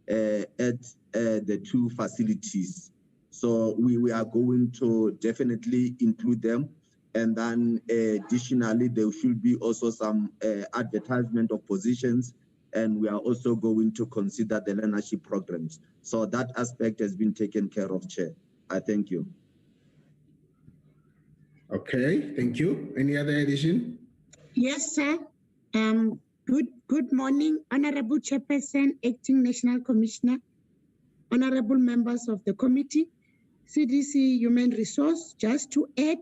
at the two facilities. So we are going to definitely include them. And then additionally, there should be also some advertisement of positions, and we are also going to consider the learnership programs. So that aspect has been taken care of, Chair. I thank you. Okay, thank you. Any other addition? Yes, sir. Good morning, Honorable Chairperson, Acting National Commissioner, honorable members of the committee, CDC Human Resource. Just to add,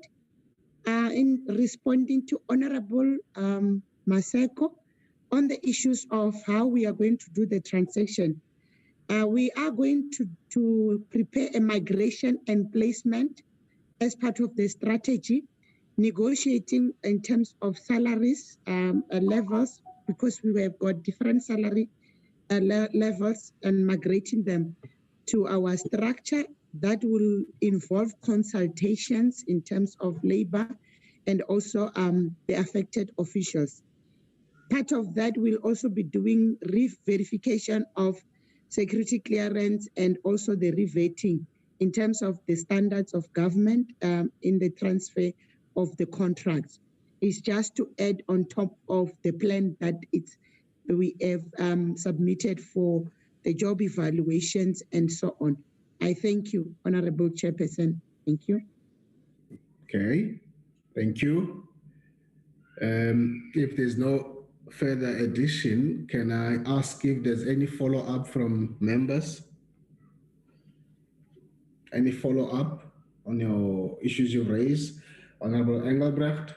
in responding to Honorable Maseko on the issues of how we are going to do the transaction, we are going to prepare a migration and placement as part of the strategy, negotiating in terms of salaries levels, because we have got different salary levels, and migrating them to our structure that will involve consultations in terms of labor and also the affected officials. Part of that will also be doing re-verification of security clearance and also the revetting in terms of the standards of government in the transfer of the contracts. It's just to add on top of the plan that we have submitted for the job evaluations and so on. I thank you, Honorable Chairperson. Thank you. Okay, thank you. If there's no further addition, can I ask if there's any follow-up from members? Any follow-up on your issues you've raised? Honorable Engelbrecht?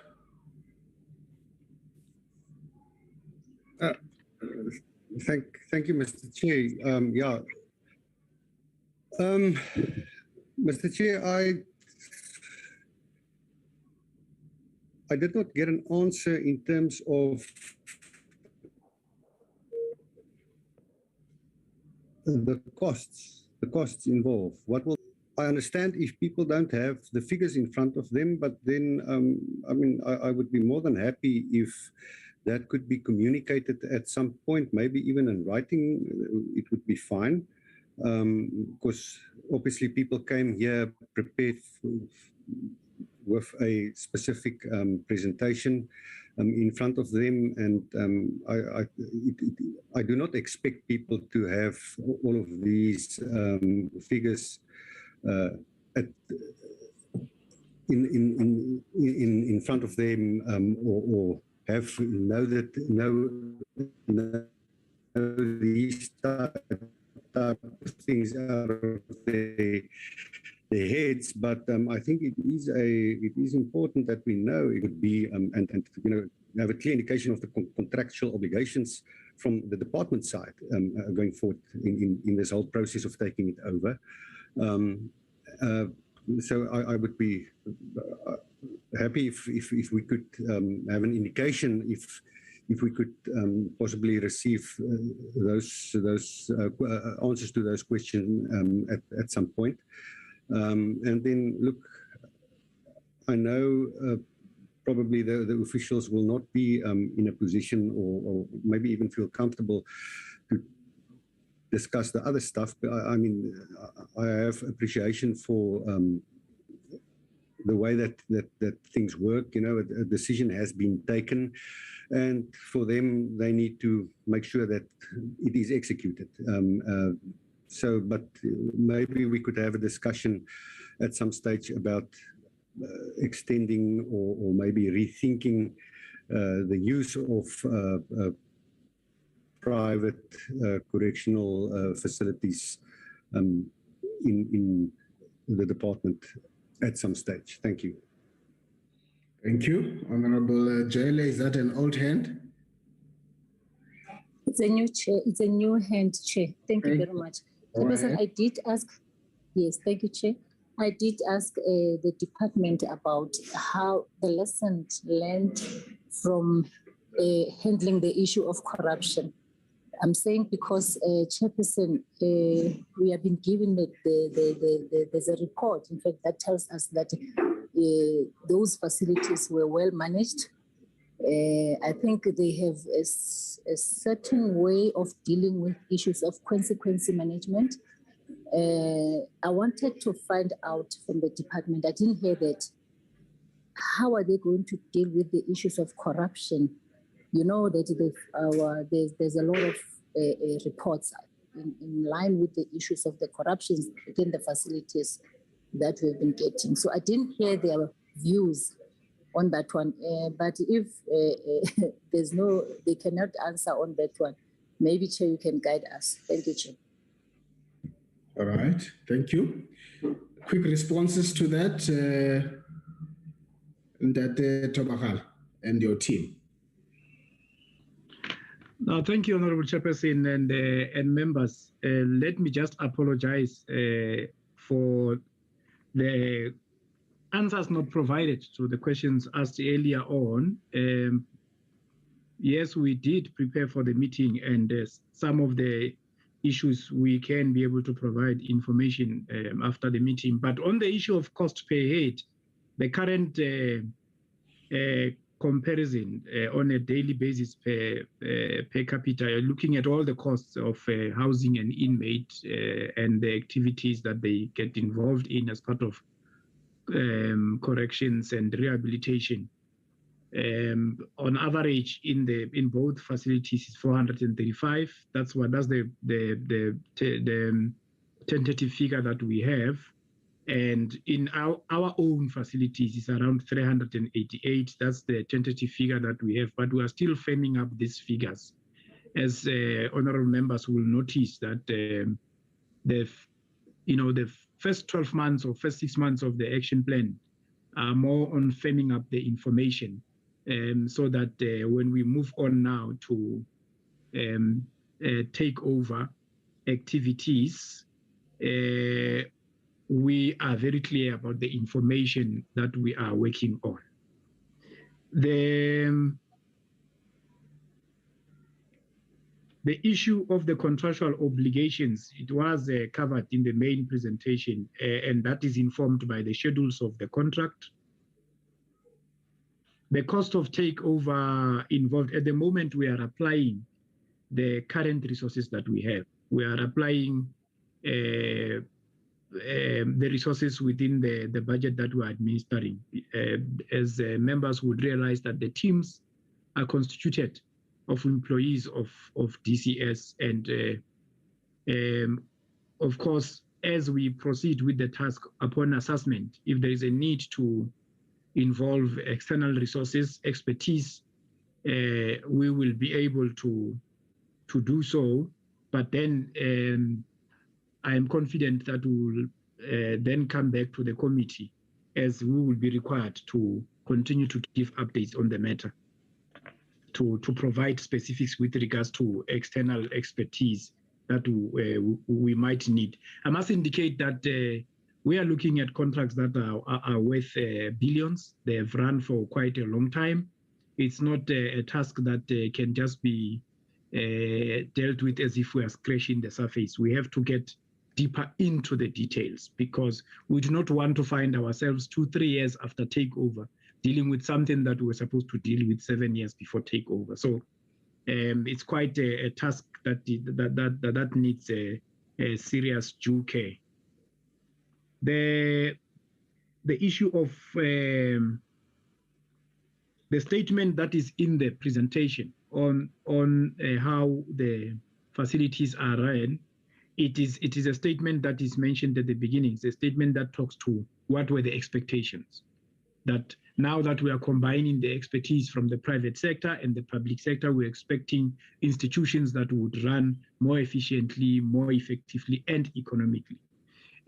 Thank you, Mr. Chair. Mr. Chair, I did not get an answer in terms of the costs involved. What will I understand if people don't have the figures in front of them, but then I mean, I would be more than happy if that could be communicated at some point, maybe even in writing, it would be fine. Because obviously people came here prepared with a specific presentation in front of them, and I do not expect people to have all of these figures in front of them, or have know these type of things out of their heads, but I think it is important that we know it would be and you know, have a clear indication of the contractual obligations from the department side going forward in this whole process of taking it over. So I would be happy if we could have an indication if we could possibly receive those answers to those questions at some point. And then, look, I know probably the officials will not be in a position or maybe even feel comfortable to discuss the other stuff, but I mean, I have appreciation for the way that things work. You know, a decision has been taken, and for them, they need to make sure that it is executed. So, but maybe we could have a discussion at some stage about extending or maybe rethinking the use of private correctional facilities in the department at some stage. Thank you. Thank you. Honorable Jele, is that an old hand? It's a new chair. It's a new hand, Chair. Thank you very much. Chairperson, I did ask, yes, thank you, Chair. I did ask the department about how the lessons learned from handling the issue of corruption. I'm saying because, Chairperson, we have been given there's a report, in fact, that tells us that those facilities were well managed. I think they have a certain way of dealing with issues of consequence management. I wanted to find out from the department, I didn't hear that, how are they going to deal with the issues of corruption? You know that there's a lot of reports in line with the issues of the corruptions within the facilities that we've been getting. So I didn't hear their views on that one. But if they cannot answer on that one, maybe, Chair, you can guide us. Thank you, Chair. All right, thank you. Quick responses to that, Tobakal and your team. No, thank you, Honorable Chairperson and members. Let me just apologize for the answers not provided to the questions asked earlier on. Yes, we did prepare for the meeting, and some of the issues we can be able to provide information after the meeting. But on the issue of cost per head, the current comparison on a daily basis per capita, looking at all the costs of housing an inmate and the activities that they get involved in as part of corrections and rehabilitation. On average, in both facilities, is 435. That's the tentative figure that we have. And in our own facilities, it's around 388. That's the tentative figure that we have, but we are still firming up these figures. As honorable members will notice that the first 12 months or first 6 months of the action plan are more on firming up the information, so that when we move on now to take over activities, we are very clear about the information that we are working on. The issue of the contractual obligations, it was covered in the main presentation, and that is informed by the schedules of the contract. The cost of takeover involved, at the moment we are applying the current resources that we have. We are applying the resources within the budget that we're administering. As members would realize that the teams are constituted of employees of DCS, and of course, as we proceed with the task upon assessment, if there is a need to involve external resources, expertise, we will be able to do so. But then I am confident that we will then come back to the committee, as we will be required to continue to give updates on the matter, to provide specifics with regards to external expertise that we might need. I must indicate that we are looking at contracts that are worth billions. They have run for quite a long time. It's not a task that can just be dealt with as if we are scratching the surface. We have to get deeper into the details, because we do not want to find ourselves 2-3 years after takeover dealing with something that we were supposed to deal with 7 years before takeover. So it's quite a task that needs a serious due care. The issue of the statement that is in the presentation on how the facilities are run, it is a statement that is mentioned at the beginning. It's a statement that talks to what were the expectations. That now that we are combining the expertise from the private sector and the public sector, we're expecting institutions that would run more efficiently, more effectively, and economically.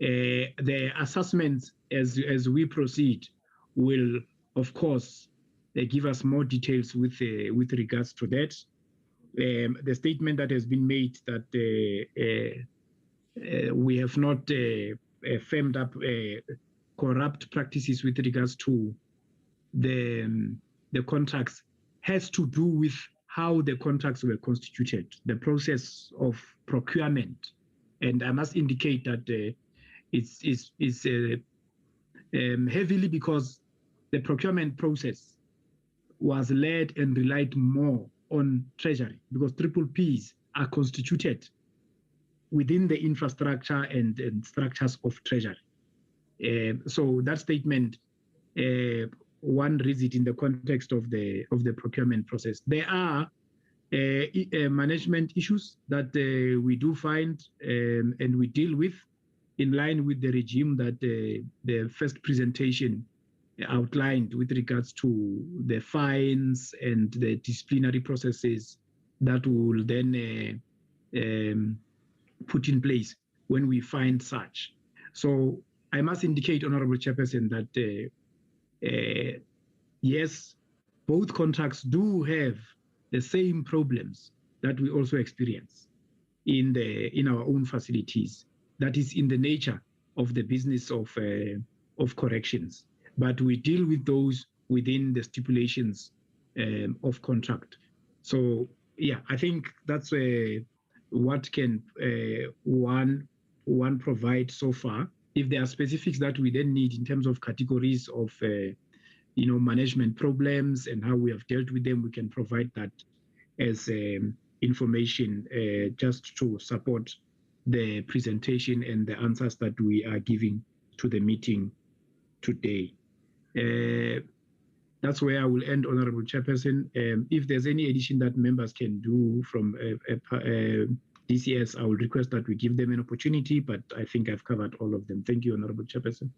The assessments as we proceed will, of course, give us more details with regards to that. The statement that has been made that we have not firmed up corrupt practices with regards to the contracts has to do with how the contracts were constituted, the process of procurement. And I must indicate that it's heavily because the procurement process was led and relied more on Treasury, because triple Ps are constituted within the infrastructure and structures of Treasury. So that statement, one reads it in the context of the procurement process. There are management issues that we do find and we deal with in line with the regime that the first presentation outlined with regards to the fines and the disciplinary processes that will then put in place when we find such. So I must indicate, Honorable Chairperson, that yes, both contracts do have the same problems that we also experience in our own facilities. That is in the nature of the business of corrections. But we deal with those within the stipulations of contract. So yeah, I think that's what can one provide so far. If there are specifics that we then need in terms of categories of management problems and how we have dealt with them, we can provide that as information just to support the presentation and the answers that we are giving to the meeting today. That's where I will end, Honorable Chairperson. If there's any addition that members can do from DCS, I will request that we give them an opportunity, but I think I've covered all of them. Thank you, Honorable Chairperson.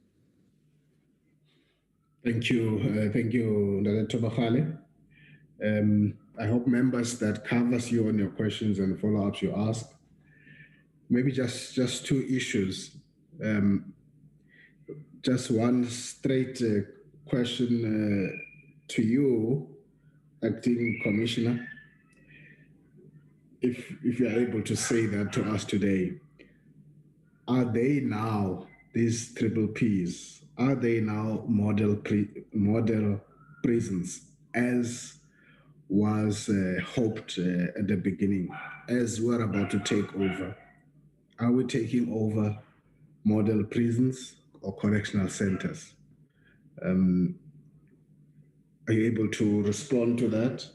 Thank you. Thank you, Dr. Tobachale. I hope members that covers you on your questions and follow-ups you ask. Maybe just two issues. Just one straight question to you, Acting Commissioner. If you're able to say that to us today, are they now, these triple Ps, are they now model prisons as was hoped at the beginning, as we're about to take over? Are we taking over model prisons or correctional centers? Are you able to respond to that?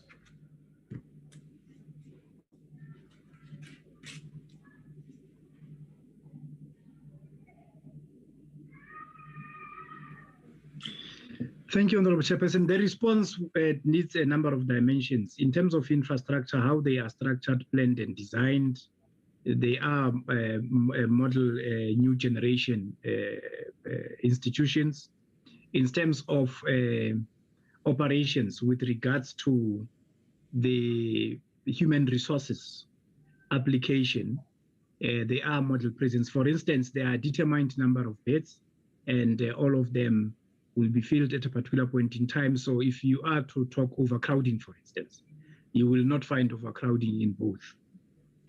Thank you, Honorable Chairperson. The response needs a number of dimensions. In terms of infrastructure, how they are structured, planned, and designed, they are model new generation institutions. In terms of operations with regards to the human resources application, they are model prisons. For instance, there are a determined number of beds, and all of them will be filled at a particular point in time. So if you are to talk overcrowding, for instance, you will not find overcrowding in both.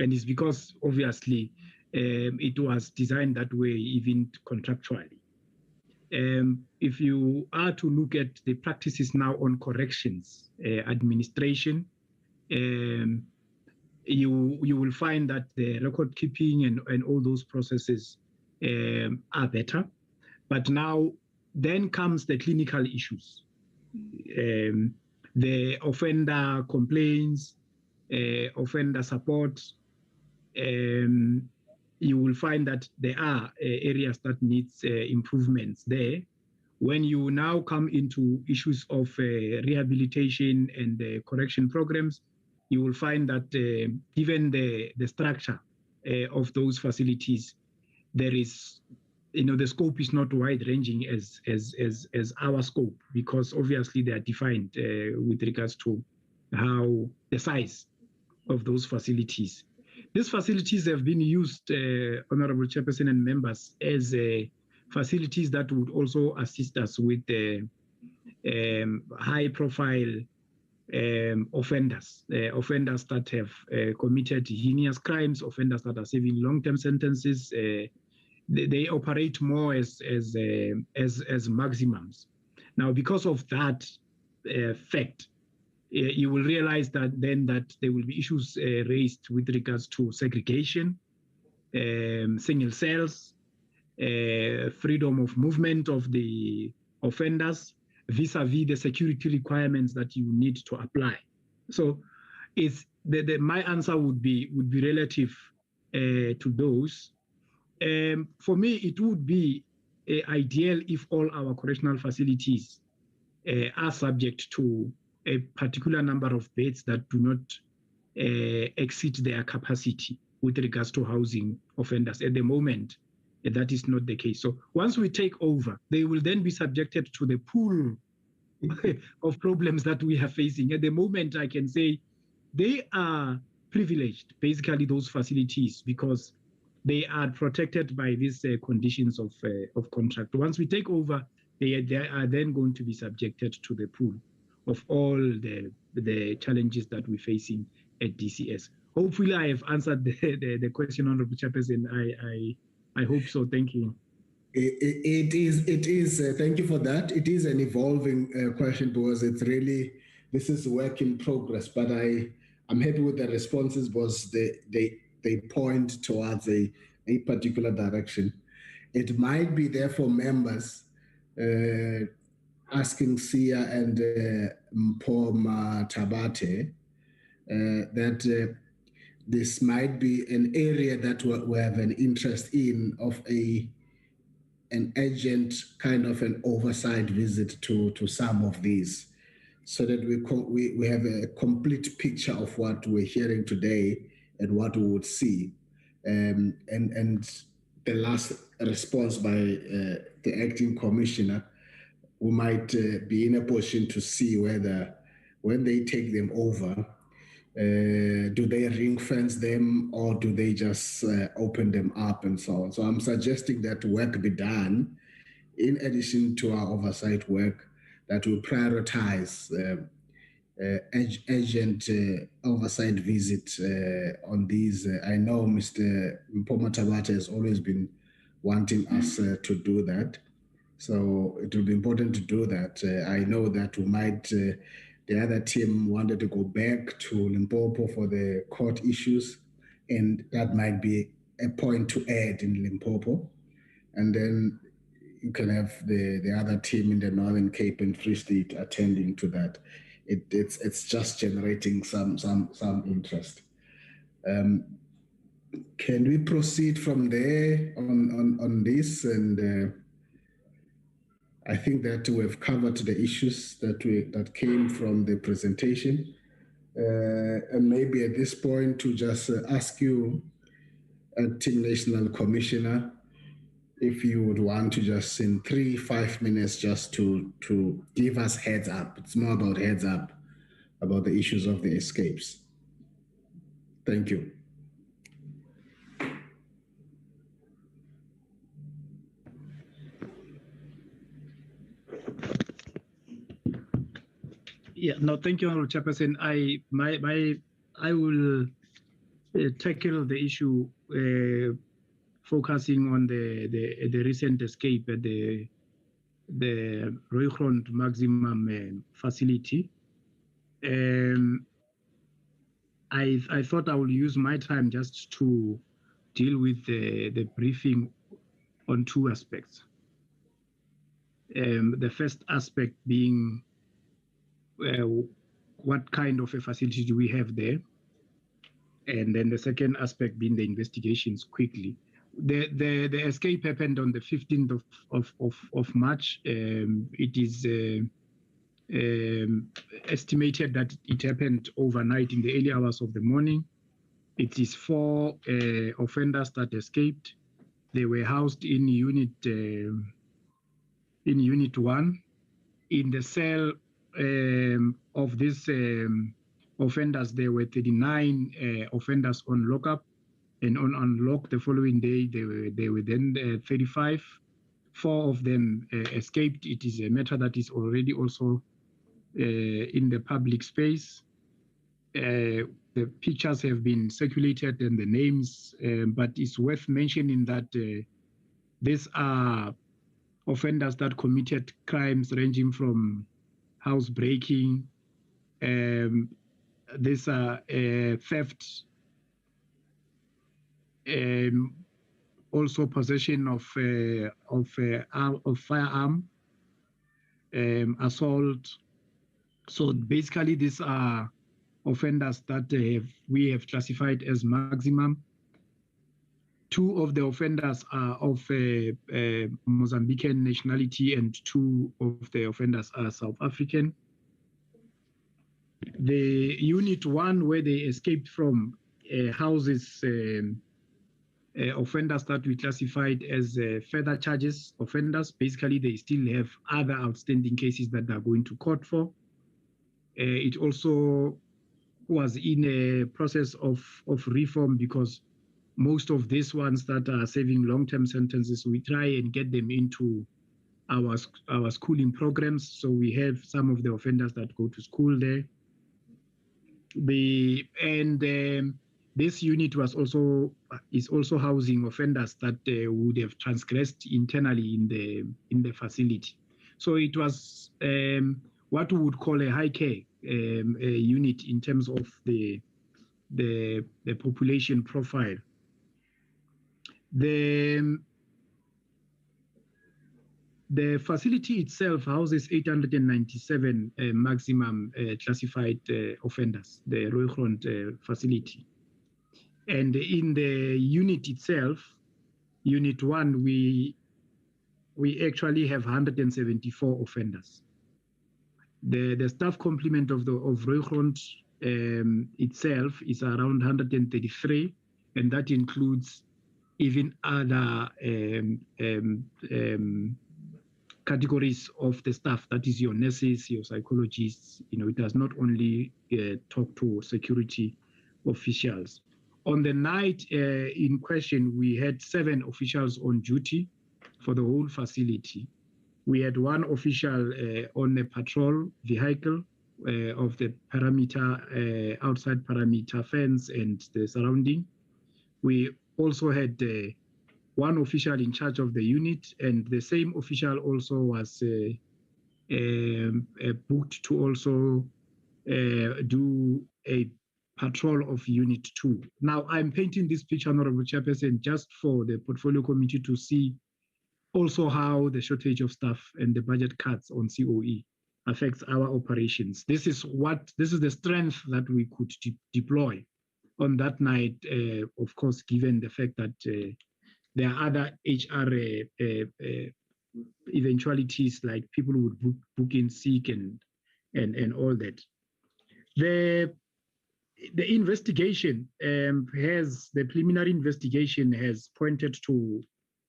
And it's because, obviously, it was designed that way, even contractually. If you are to look at the practices now on corrections administration, you will find that the record keeping and all those processes are better. But now, then comes the clinical issues, the offender complaints, offender support. You will find that there are areas that needs improvements there. When you now come into issues of rehabilitation and correction programs, you will find that given the structure of those facilities, there is, the scope is not wide-ranging as our scope, because obviously they are defined with regards to how the size of those facilities. These facilities have been used, Honorable Chairperson and members, as facilities that would also assist us with high-profile offenders, offenders that have committed heinous crimes, offenders that are serving long-term sentences. They operate more as maximums. Now, because of that fact, you will realize that then that there will be issues raised with regards to segregation, single cells, freedom of movement of the offenders vis-a-vis the security requirements that you need to apply. So it's my answer would be relative to those. For me, it would be ideal if all our correctional facilities are subject to a particular number of beds that do not exceed their capacity with regards to housing offenders. At the moment, that is not the case. So once we take over, they will then be subjected to the pool of problems that we are facing. At the moment, I can say they are privileged, basically those facilities, because they are protected by these conditions of contract. Once we take over, they are then going to be subjected to the pool of all the challenges that we're facing at DCS. Hopefully, I have answered the question, Honorable Chairperson. I hope so. Thank you. It is. Thank you for that. It is an evolving question because it's really, this is work in progress. But I'm happy with the responses because they point towards a particular direction. It might be therefore members asking Sia and Mpoma Tabate that this might be an area that we have an interest in, of an urgent kind of an oversight visit to some of these, so that we have a complete picture of what we're hearing today and what we would see. And the last response by the acting commissioner, we might be in a position to see whether when they take them over, do they ring fence them or do they just open them up and so on. So I'm suggesting that work be done in addition to our oversight work, that we prioritize urgent oversight visit on these. I know Mr. Mpoma Tabata has always been wanting us to do that. So it will be important to do that. I know that we might, the other team wanted to go back to Limpopo for the court issues, and that might be a point to add in Limpopo. And then you can have the other team in the Northern Cape and Free State attending to that. It's just generating some interest. Can we proceed from there on this? And I think that we've covered the issues that came from the presentation. And maybe at this point to just ask you, Acting National Commissioner, if you would want to just in 3-5 minutes just to give us heads up. It's more about heads up about the issues of the escapes. Thank you. Yeah, no, thank you, Honorable Chairperson. I will tackle the issue focusing on the recent escape at the Rooigrond maximum facility. I thought I will use my time just to deal with the briefing on two aspects. The first aspect being what kind of a facility do we have there? And then the second aspect being the investigations quickly. The escape happened on the 15th of March. It is estimated that it happened overnight in the early hours of the morning. It is 4 offenders that escaped. They were housed in unit 1. In the cell of these offenders, there were 39 offenders on lockup, and on unlock the following day, they were then 35. 4 of them escaped. It is a matter that is already also in the public space. The pictures have been circulated and the names, but it's worth mentioning that these are offenders that committed crimes ranging from housebreaking, this theft, also possession of firearm, assault. So basically, these are offenders that we have classified as maximum. 2 of the offenders are of Mozambican nationality, and 2 of the offenders are South African. The unit 1, where they escaped from, houses offenders that we classified as further charges offenders. Basically, they still have other outstanding cases that they're going to court for. It also was in a process of reform, because most of these ones that are serving long-term sentences, we try and get them into our schooling programs. So we have some of the offenders that go to school there. This unit is also housing offenders that would have transgressed internally in the facility. So it was what we would call a high care unit in terms of the population profile. The facility itself houses 897 maximum classified offenders, the Rooigrond facility. And in the unit itself, Unit 1, we actually have 174 offenders. The staff complement of Rooigrond itself is around 133, and that includes even other categories of the staff. That is your nurses, your psychologists. It does not only talk to security officials. On the night in question, we had 7 officials on duty for the whole facility. We had 1 official on a patrol vehicle of the perimeter, outside perimeter fence and the surrounding. We also had 1 official in charge of the unit, and the same official also was booked to also do a patrol of Unit 2. Now, I'm painting this picture, Honorable Chairperson, just for the Portfolio Committee to see also how the shortage of staff and the budget cuts on COE affects our operations. This is the strength that we could deploy on that night, of course, given the fact that there are other HR eventualities, like people would book in sick and all that. The investigation the preliminary investigation has pointed to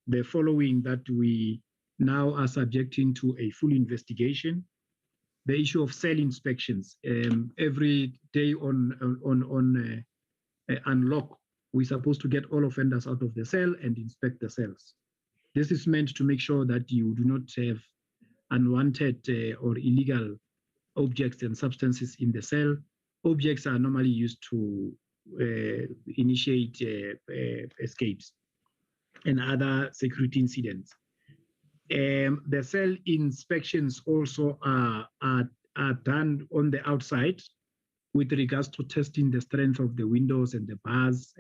the following, that we now are subjecting to a full investigation. The issue of cell inspections. Every day on unlock, we're supposed to get all offenders out of the cell and inspect the cells. This is meant to make sure that you do not have unwanted or illegal objects and substances in the cell. Objects are normally used to initiate escapes and other security incidents. The cell inspections also are done on the outside with regards to testing the strength of the windows and the bars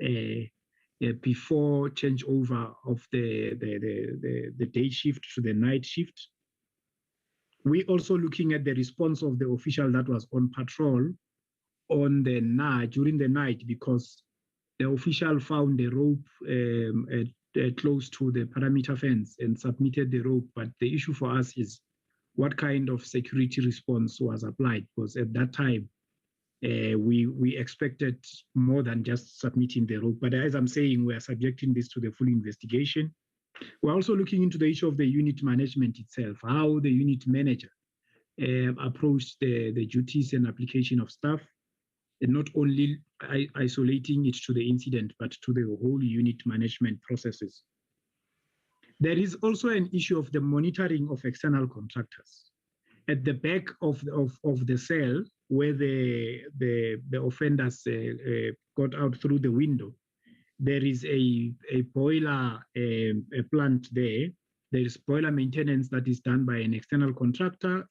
before changeover of the day shift to the night shift. We're also looking at the response of the official that was on patrol on the night, during the night, because the official found a rope close to the perimeter fence and submitted the rope. But the issue for us is what kind of security response was applied, because at that time, we expected more than just submitting the rope. But as I'm saying, we are subjecting this to the full investigation. We're also looking into the issue of the unit management itself, how the unit manager approached the duties and application of staff, and not only isolating it to the incident, but to the whole unit management processes. There is also an issue of the monitoring of external contractors. At the back of the cell, where the offenders got out through the window, there is a boiler plant there. There is boiler maintenance that is done by an external contractor,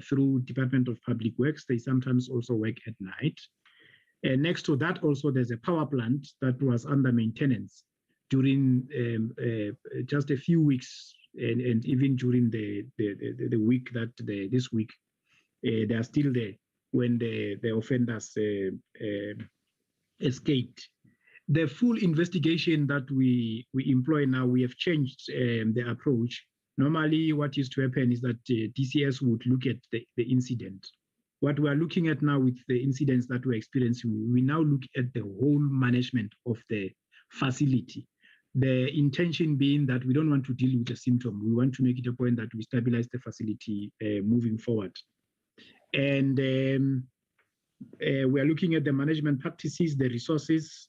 through Department of Public Works. They sometimes also work at night. Next to that, also there's a power plant that was under maintenance during just a few weeks, and even during the week this week, they are still there when the offenders escaped. The full investigation that we employ now, we have changed the approach. Normally, what used to happen is that DCS would look at the incident. What we are looking at now with the incidents that we're experiencing, we now look at the whole management of the facility. The intention being that we don't want to deal with the symptom. We want to make it a point that we stabilize the facility moving forward. And we are looking at the management practices, the resources.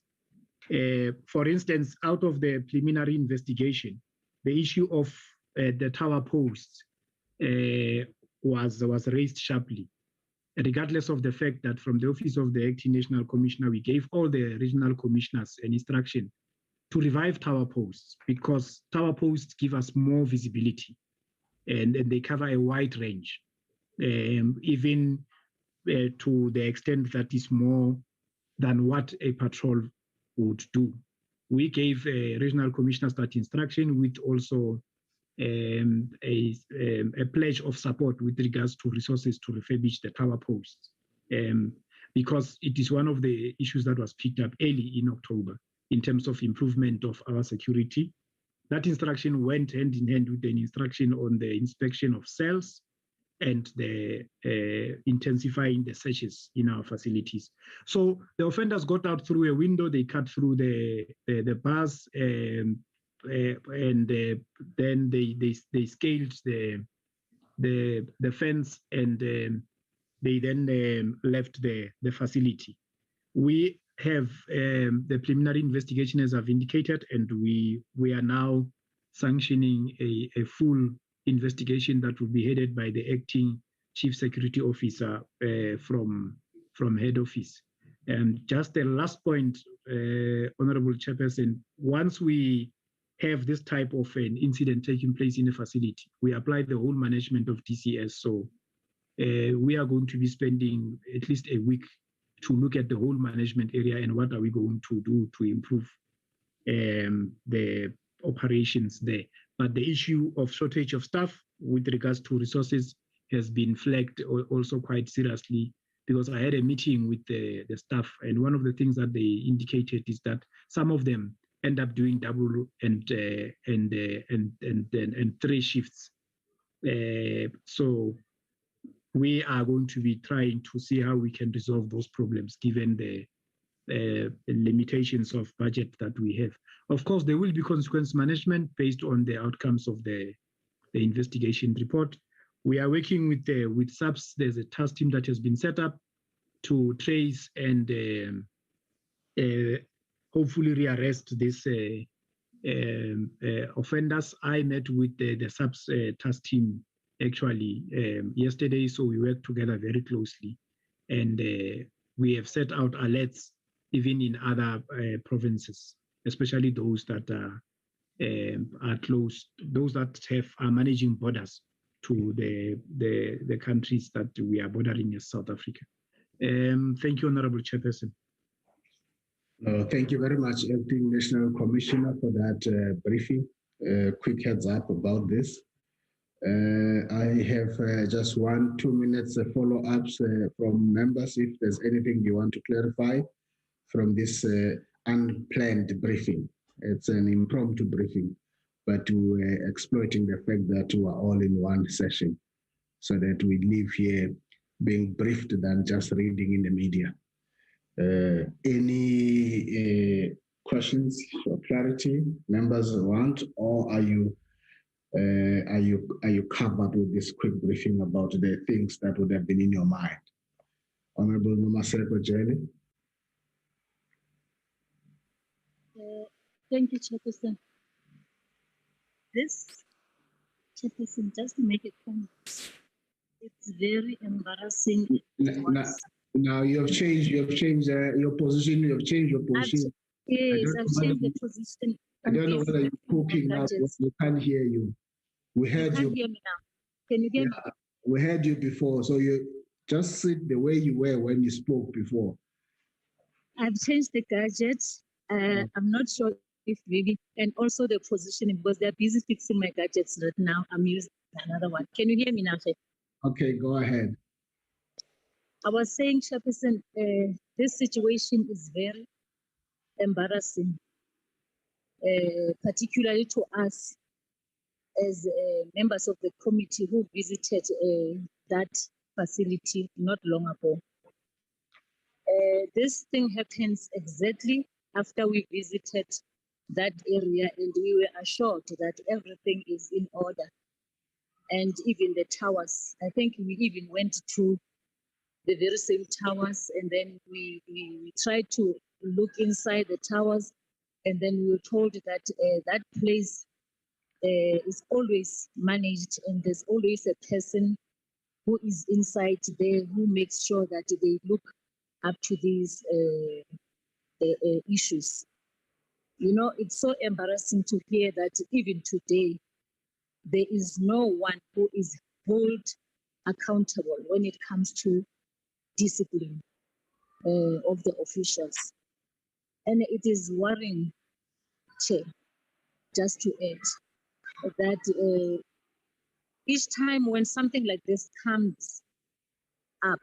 For instance, out of the preliminary investigation, the issue of the tower posts was raised sharply, regardless of the fact that from the Office of the Acting National Commissioner, we gave all the regional commissioners an instruction to revive tower posts, because tower posts give us more visibility and they cover a wide range, even to the extent that is more than what a patrol would do. We gave regional commissioners that instruction with also a pledge of support with regards to resources to refurbish the tower posts, because it is one of the issues that was picked up early in October in terms of improvement of our security. That instruction went hand in hand with an instruction on the inspection of cells and the intensifying the searches in our facilities. So the offenders got out through a window, they cut through the bars, and then they scaled the fence, and they then left the facility. We have the preliminary investigation, as I've indicated, and we are now sanctioning a full investigation that will be headed by the acting chief security officer from head office. And just the last point, Honorable Chairperson, once we have this type of an incident taking place in a facility, we apply the whole management of DCS. So we are going to be spending at least a week to look at the whole management area and what are we going to do to improve the operations there. But the issue of shortage of staff with regards to resources has been flagged also quite seriously, because I had a meeting with the staff, and one of the things that they indicated is that some of them end up doing double and 3 shifts. So we are going to be trying to see how we can resolve those problems given the limitations of budget that we have. Of course, there will be consequence management based on the outcomes of the investigation report. We are working with SAPS. There's a task team that has been set up to trace and hopefully rearrest these offenders. I met with the SAPS task team actually yesterday, so we work together very closely, and we have set out alerts even in other provinces, especially those that are close, those that are managing borders to the countries that we are bordering as South Africa. Thank you, Honorable Chairperson. Thank you very much, Acting National Commissioner, for that briefing. Quick heads up about this. I have just 1-2 minutes follow-ups from members if there's anything you want to clarify from this unplanned briefing. It's an impromptu briefing, but we're exploiting the fact that we are all in one session so that we leave here being briefed than just reading in the media. Any questions or clarity members want, or are you covered with this quick briefing about the things that would have been in your mind? Honorable Nomaseko Jelly. Thank you, Chairperson. This, Chairperson, just to make it point, it's very embarrassing. Now you have changed your position. You have changed your position. Yes, I've changed the position. I don't know whether you're cooking now. We can't hear you. We heard you. Can you hear me now? Can you hear me? We heard you before, so you just sit the way you were when you spoke before. I've changed the gadgets. I'm not sure if maybe, and also the positioning, because they're busy fixing my gadgets right now. I'm using another one. Can you hear me now, Chair? Okay, go ahead. I was saying, Chairperson, this situation is very embarrassing, particularly to us as members of the committee who visited that facility not long ago. This thing happens exactly after we visited that area, and we were assured that everything is in order. And even the towers, I think we even went to the very same towers, and then we tried to look inside the towers, and then we were told that that place is always managed, and there's always a person who is inside there who makes sure that they look up to these issues. You know, it's so embarrassing to hear that even today, there is no one who is held accountable when it comes to discipline of the officials. And it is worrying, Chair, just to add, that each time when something like this comes up,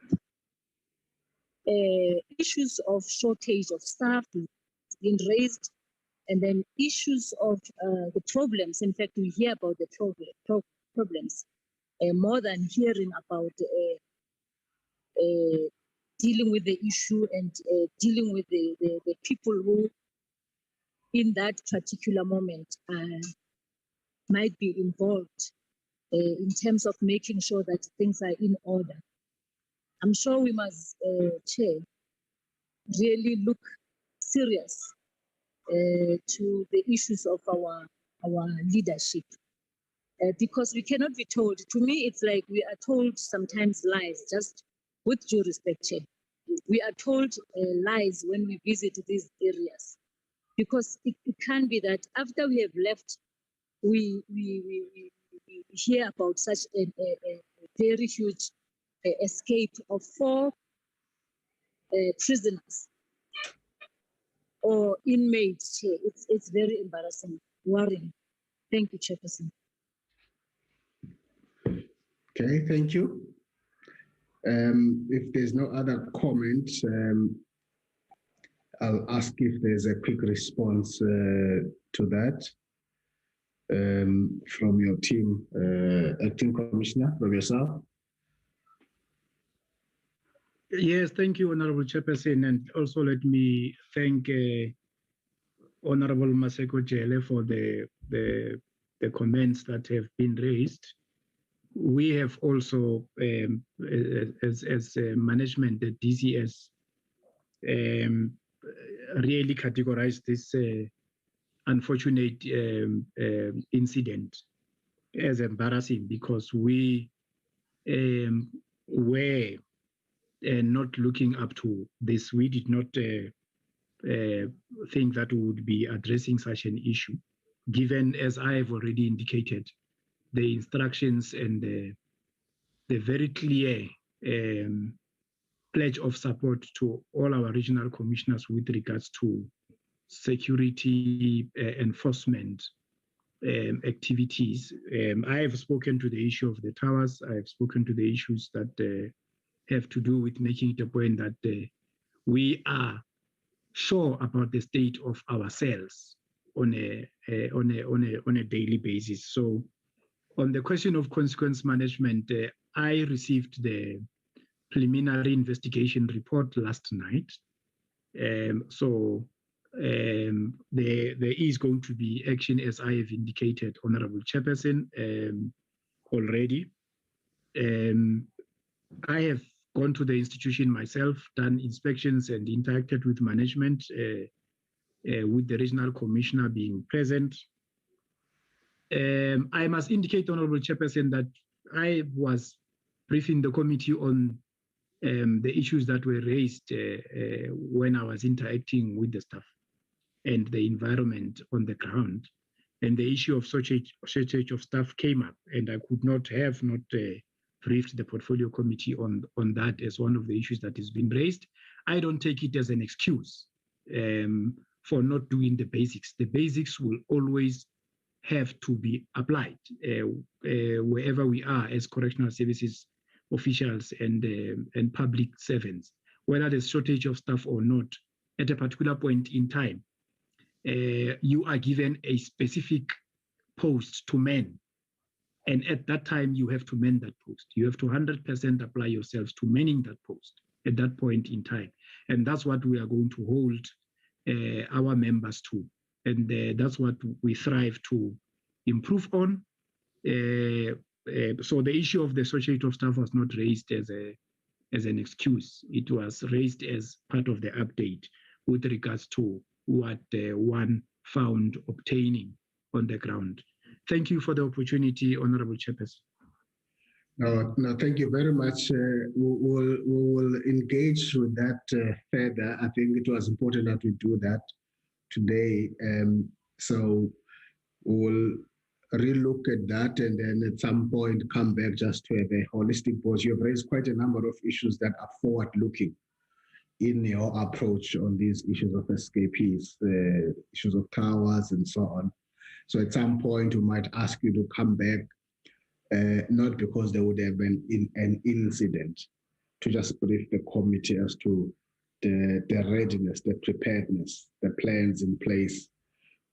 issues of shortage of staff is being raised, and then issues of the problems. In fact, we hear about the problems more than hearing about dealing with the issue and dealing with the people who, in that particular moment, might be involved in terms of making sure that things are in order. I'm sure we must, Chair, really look serious to the issues of our leadership, because we cannot be told. To me, it's like we are told sometimes lies, just with due respect, Chair. We are told lies when we visit these areas, because it can't be that after we have left, we hear about such a very huge escape of 4 prisoners or inmates. It's very embarrassing, worrying. Thank you, Chairperson. Okay, thank you. If there's no other comments, I'll ask if there's a quick response to that from your team, Acting Commissioner, from yourself. Yes, thank you, Honorable Chairperson, and also let me thank Honorable Maseko Jele for the comments that have been raised. We have also, as management, the DCS, really categorized this unfortunate incident as embarrassing, because we were not looking up to this. We did not think that we would be addressing such an issue, given, as I have already indicated, the instructions and the very clear pledge of support to all our regional commissioners with regards to security enforcement activities. I have spoken to the issue of the towers. I have spoken to the issues that have to do with making it a point that we are sure about the state of our cells on a daily basis. So, on the question of consequence management, I received the preliminary investigation report last night. So there is going to be action, as I have indicated, Honorable Chairperson, already. I have gone to the institution myself, done inspections and interacted with management, with the regional commissioner being present. I must indicate, Honorable Chairperson, that I was briefing the committee on the issues that were raised when I was interacting with the staff and the environment on the ground. And the issue of shortage of staff came up, and I could not have not briefed the portfolio committee on that as one of the issues that has been raised. I don't take it as an excuse for not doing the basics. The basics will always have to be applied wherever we are as correctional services officials and public servants, whether there's shortage of staff or not. At a particular point in time, you are given a specific post to man. And at that time, you have to man that post. You have to 100% apply yourselves to manning that post at that point in time. And that's what we are going to hold our members to. And that's what we strive to improve on. So the issue of the associate of staff was not raised as an excuse. It was raised as part of the update with regards to what one found obtaining on the ground. Thank you for the opportunity, Honorable Chairperson. No, thank you very much. We will engage with that further. I think it was important that we do that today. So we'll relook at that and then at some point come back just to have a holistic approach. You have raised quite a number of issues that are forward-looking in your approach on these issues of escapees, issues of towers and so on. So at some point, we might ask you to come back, not because there would have been an incident, to just brief the committee as to the readiness, the preparedness, the plans in place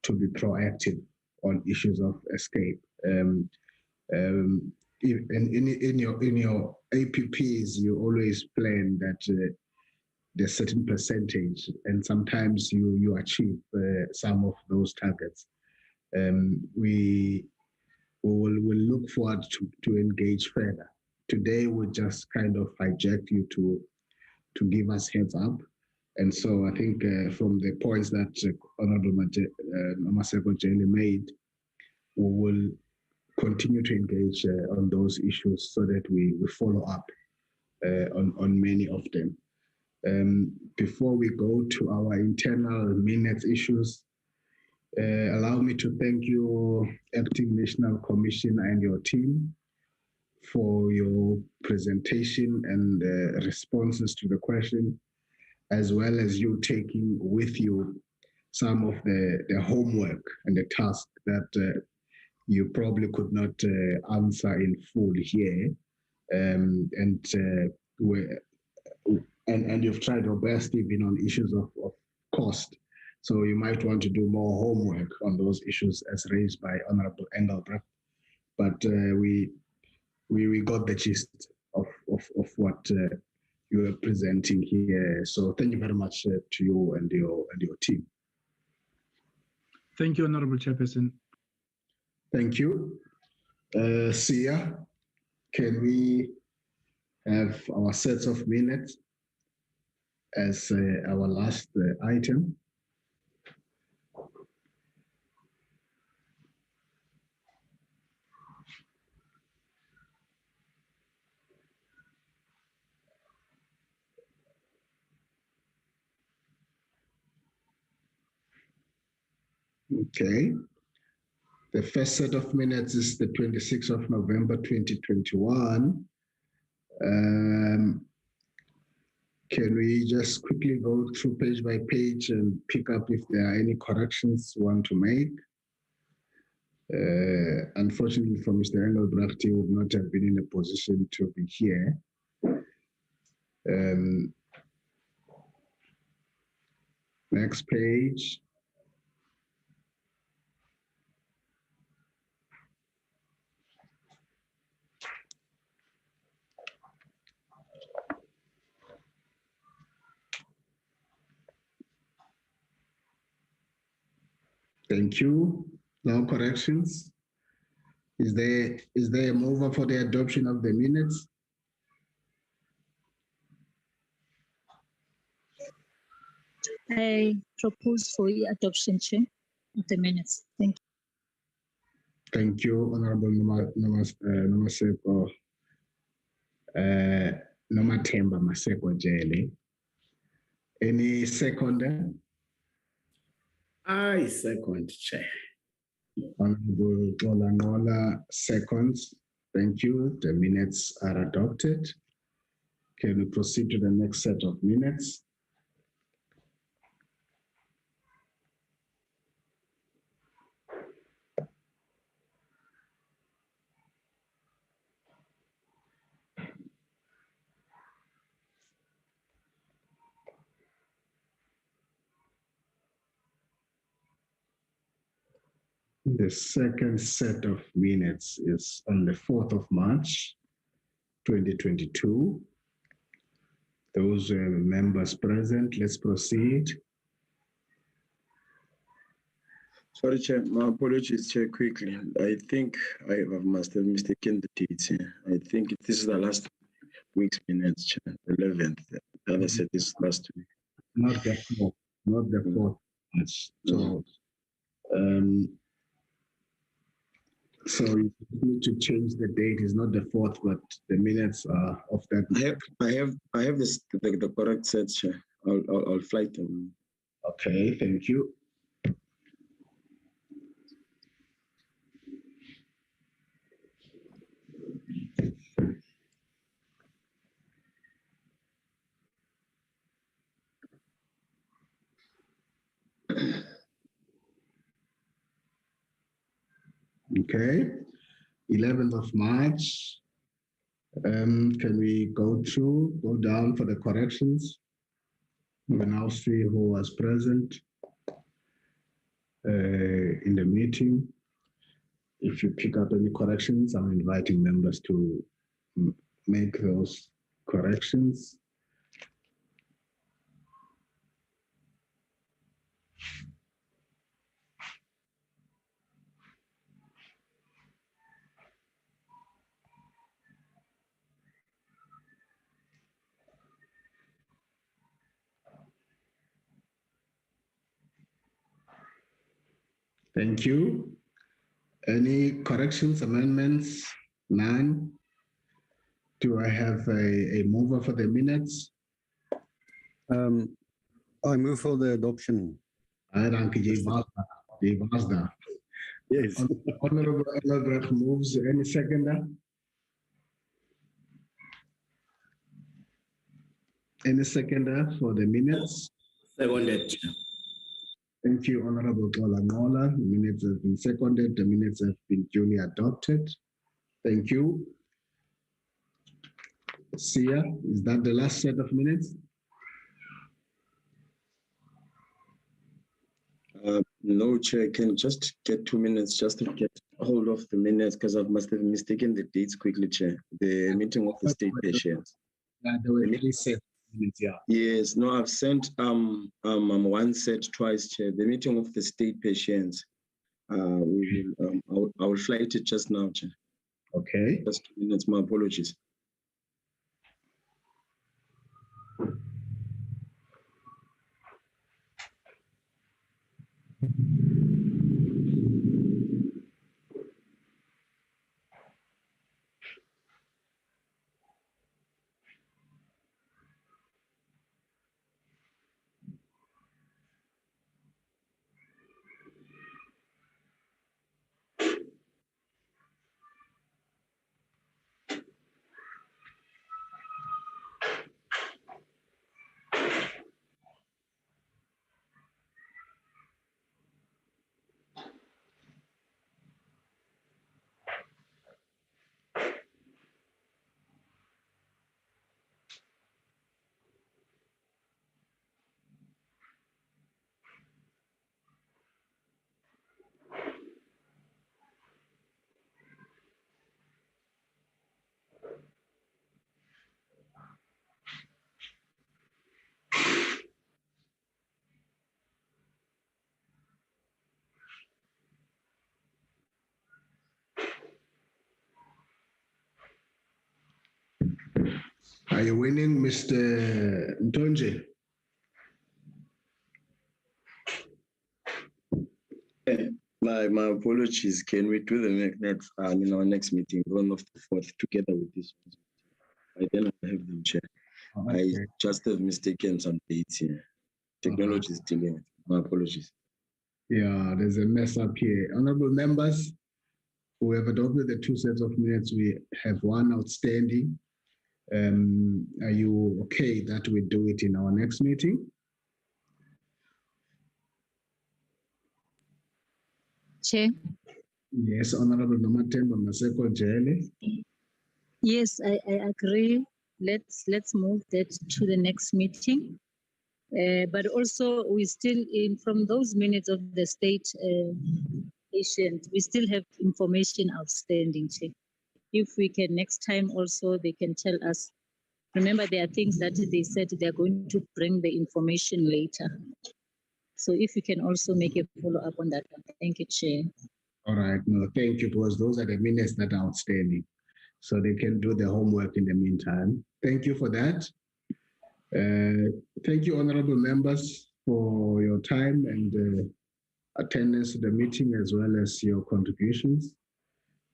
to be proactive on issues of escape. In your APPs, you always plan that there's a certain percentage, and sometimes you achieve some of those targets. We will look forward to engage further. Today, we'll just kind of hijack you to give us heads up. And so I think from the points that Honorable Nomaseko Jele made, we will continue to engage on those issues so that we follow up on many of them. Before we go to our internal minutes issues, allow me to thank you, Acting National Commissioner and your team, for your presentation and responses to the question, as well as you taking with you some of the homework and the task that you probably could not answer in full here. And you've tried your best even on issues of cost. So you might want to do more homework on those issues as raised by Honorable Engelbrecht. But we got the gist of what you are presenting here. So thank you very much to you and your team. Thank you, Honorable Chairperson. Thank you. Sia, can we have our sets of minutes as our last item? Okay. The first set of minutes is the 26th of November, 2021. Can we just quickly go through page by page and pick up if there are any corrections you want to make? Unfortunately for Mr. Engelbrecht, he would not have been in a position to be here. Next page. Thank you. No corrections. Is there a mover for the adoption of the minutes? I propose for adoption, Chair, of the minutes. Thank you. Thank you, Honorable Nomaseko. Nomathemba Maseko Jele. Any seconder? I second, Chair. Honorable Gola seconds. Thank you. The minutes are adopted. Can we proceed to the next set of minutes? The second set of minutes is on the 4th of March, 2022. Those members present, let's proceed. Sorry, Chair, my apologies, Chair, quickly. I think I must have mistaken the dates here. I think this is the last week's minutes, Chair, 11th. The other set is last week. Not the 4th, not the 4th March. So you need to change the date. It's not the 4th, but the minutes are of that. I have this the correct set, Chair. I'll flight them. Okay, thank you. Okay, 11th of March. Can we go down for the corrections? We now see who was present in the meeting. If you pick up any corrections, I'm inviting members to make those corrections. Thank you. Any corrections, amendments? None. Do I have a mover for the minutes? I move for the adoption. Yes. Honorable Elbrecht moves. Any seconder? Any seconder for the minutes? Seconded. Thank you, Honorable Golangola. The minutes have been seconded. The minutes have been duly adopted. Thank you. Sia, is that the last set of minutes? No, Chair, can just get 2 minutes just to get hold of the minutes because I must have mistaken the dates quickly, Chair. The meeting of the state patients. There were 3 sets of minutes, yeah. Yes, no, I've sent one set twice, Chair. The meeting of the state patients. I will flight it just now, Chair. Okay. Just 2 minutes, my apologies. Are you winning, Mr. Ntonje? My apologies. Can we do the next in our next meeting, one of the 4th, together with this one? I then have them, Chair. Okay. I just have mistaken some dates here. Technology is dealing with. My apologies. Yeah, there's a mess up here. Honorable members, We have adopted the 2 sets of minutes. We have one outstanding. Are you okay that we do it in our next meeting? Chair. Yes, Honorable Nomatemba Maseko Jele. Yes, I agree. Let's move that to the next meeting. But also we still from those minutes of the state patient, we still have information outstanding, Chair. If we can next time also, they can tell us. Remember, there are things that they said they're going to bring the information later. So if you can also make a follow-up on that one. Thank you, Chair. All right, no, thank you, because those are the minutes that are outstanding. So they can do the homework in the meantime. Thank you for that. Thank you, honorable members, for your time and attendance to the meeting, as well as your contributions.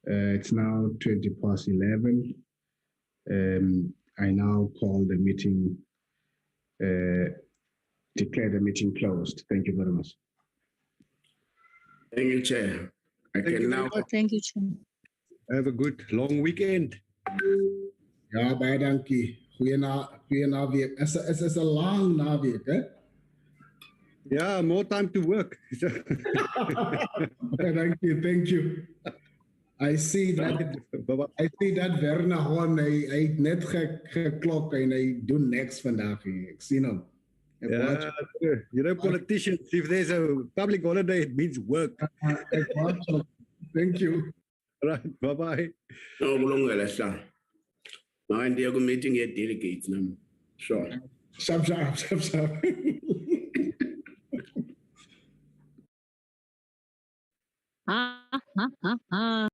It's now 11:20. I now call the meeting, declare the meeting closed. Thank you very much. Thank you, Chair. Thank you now. Thank you, Chair. Have a good long weekend. Ja, baie dankie. Goeie naweek. Is 'n lang naweek, hè? Yeah, more time to work. Thank you. I see that Werner Horn, hy het net geklok en hy doen niks vandag hier. Ek sien hom. Yeah, you know, politicians, if there's a public holiday, it means work. Ek watch hom. Thank you. Right, bye-bye. No, kulungile sir. Manje ndiya ku meeting ye delegates nami. Sure. Sharp. Ha.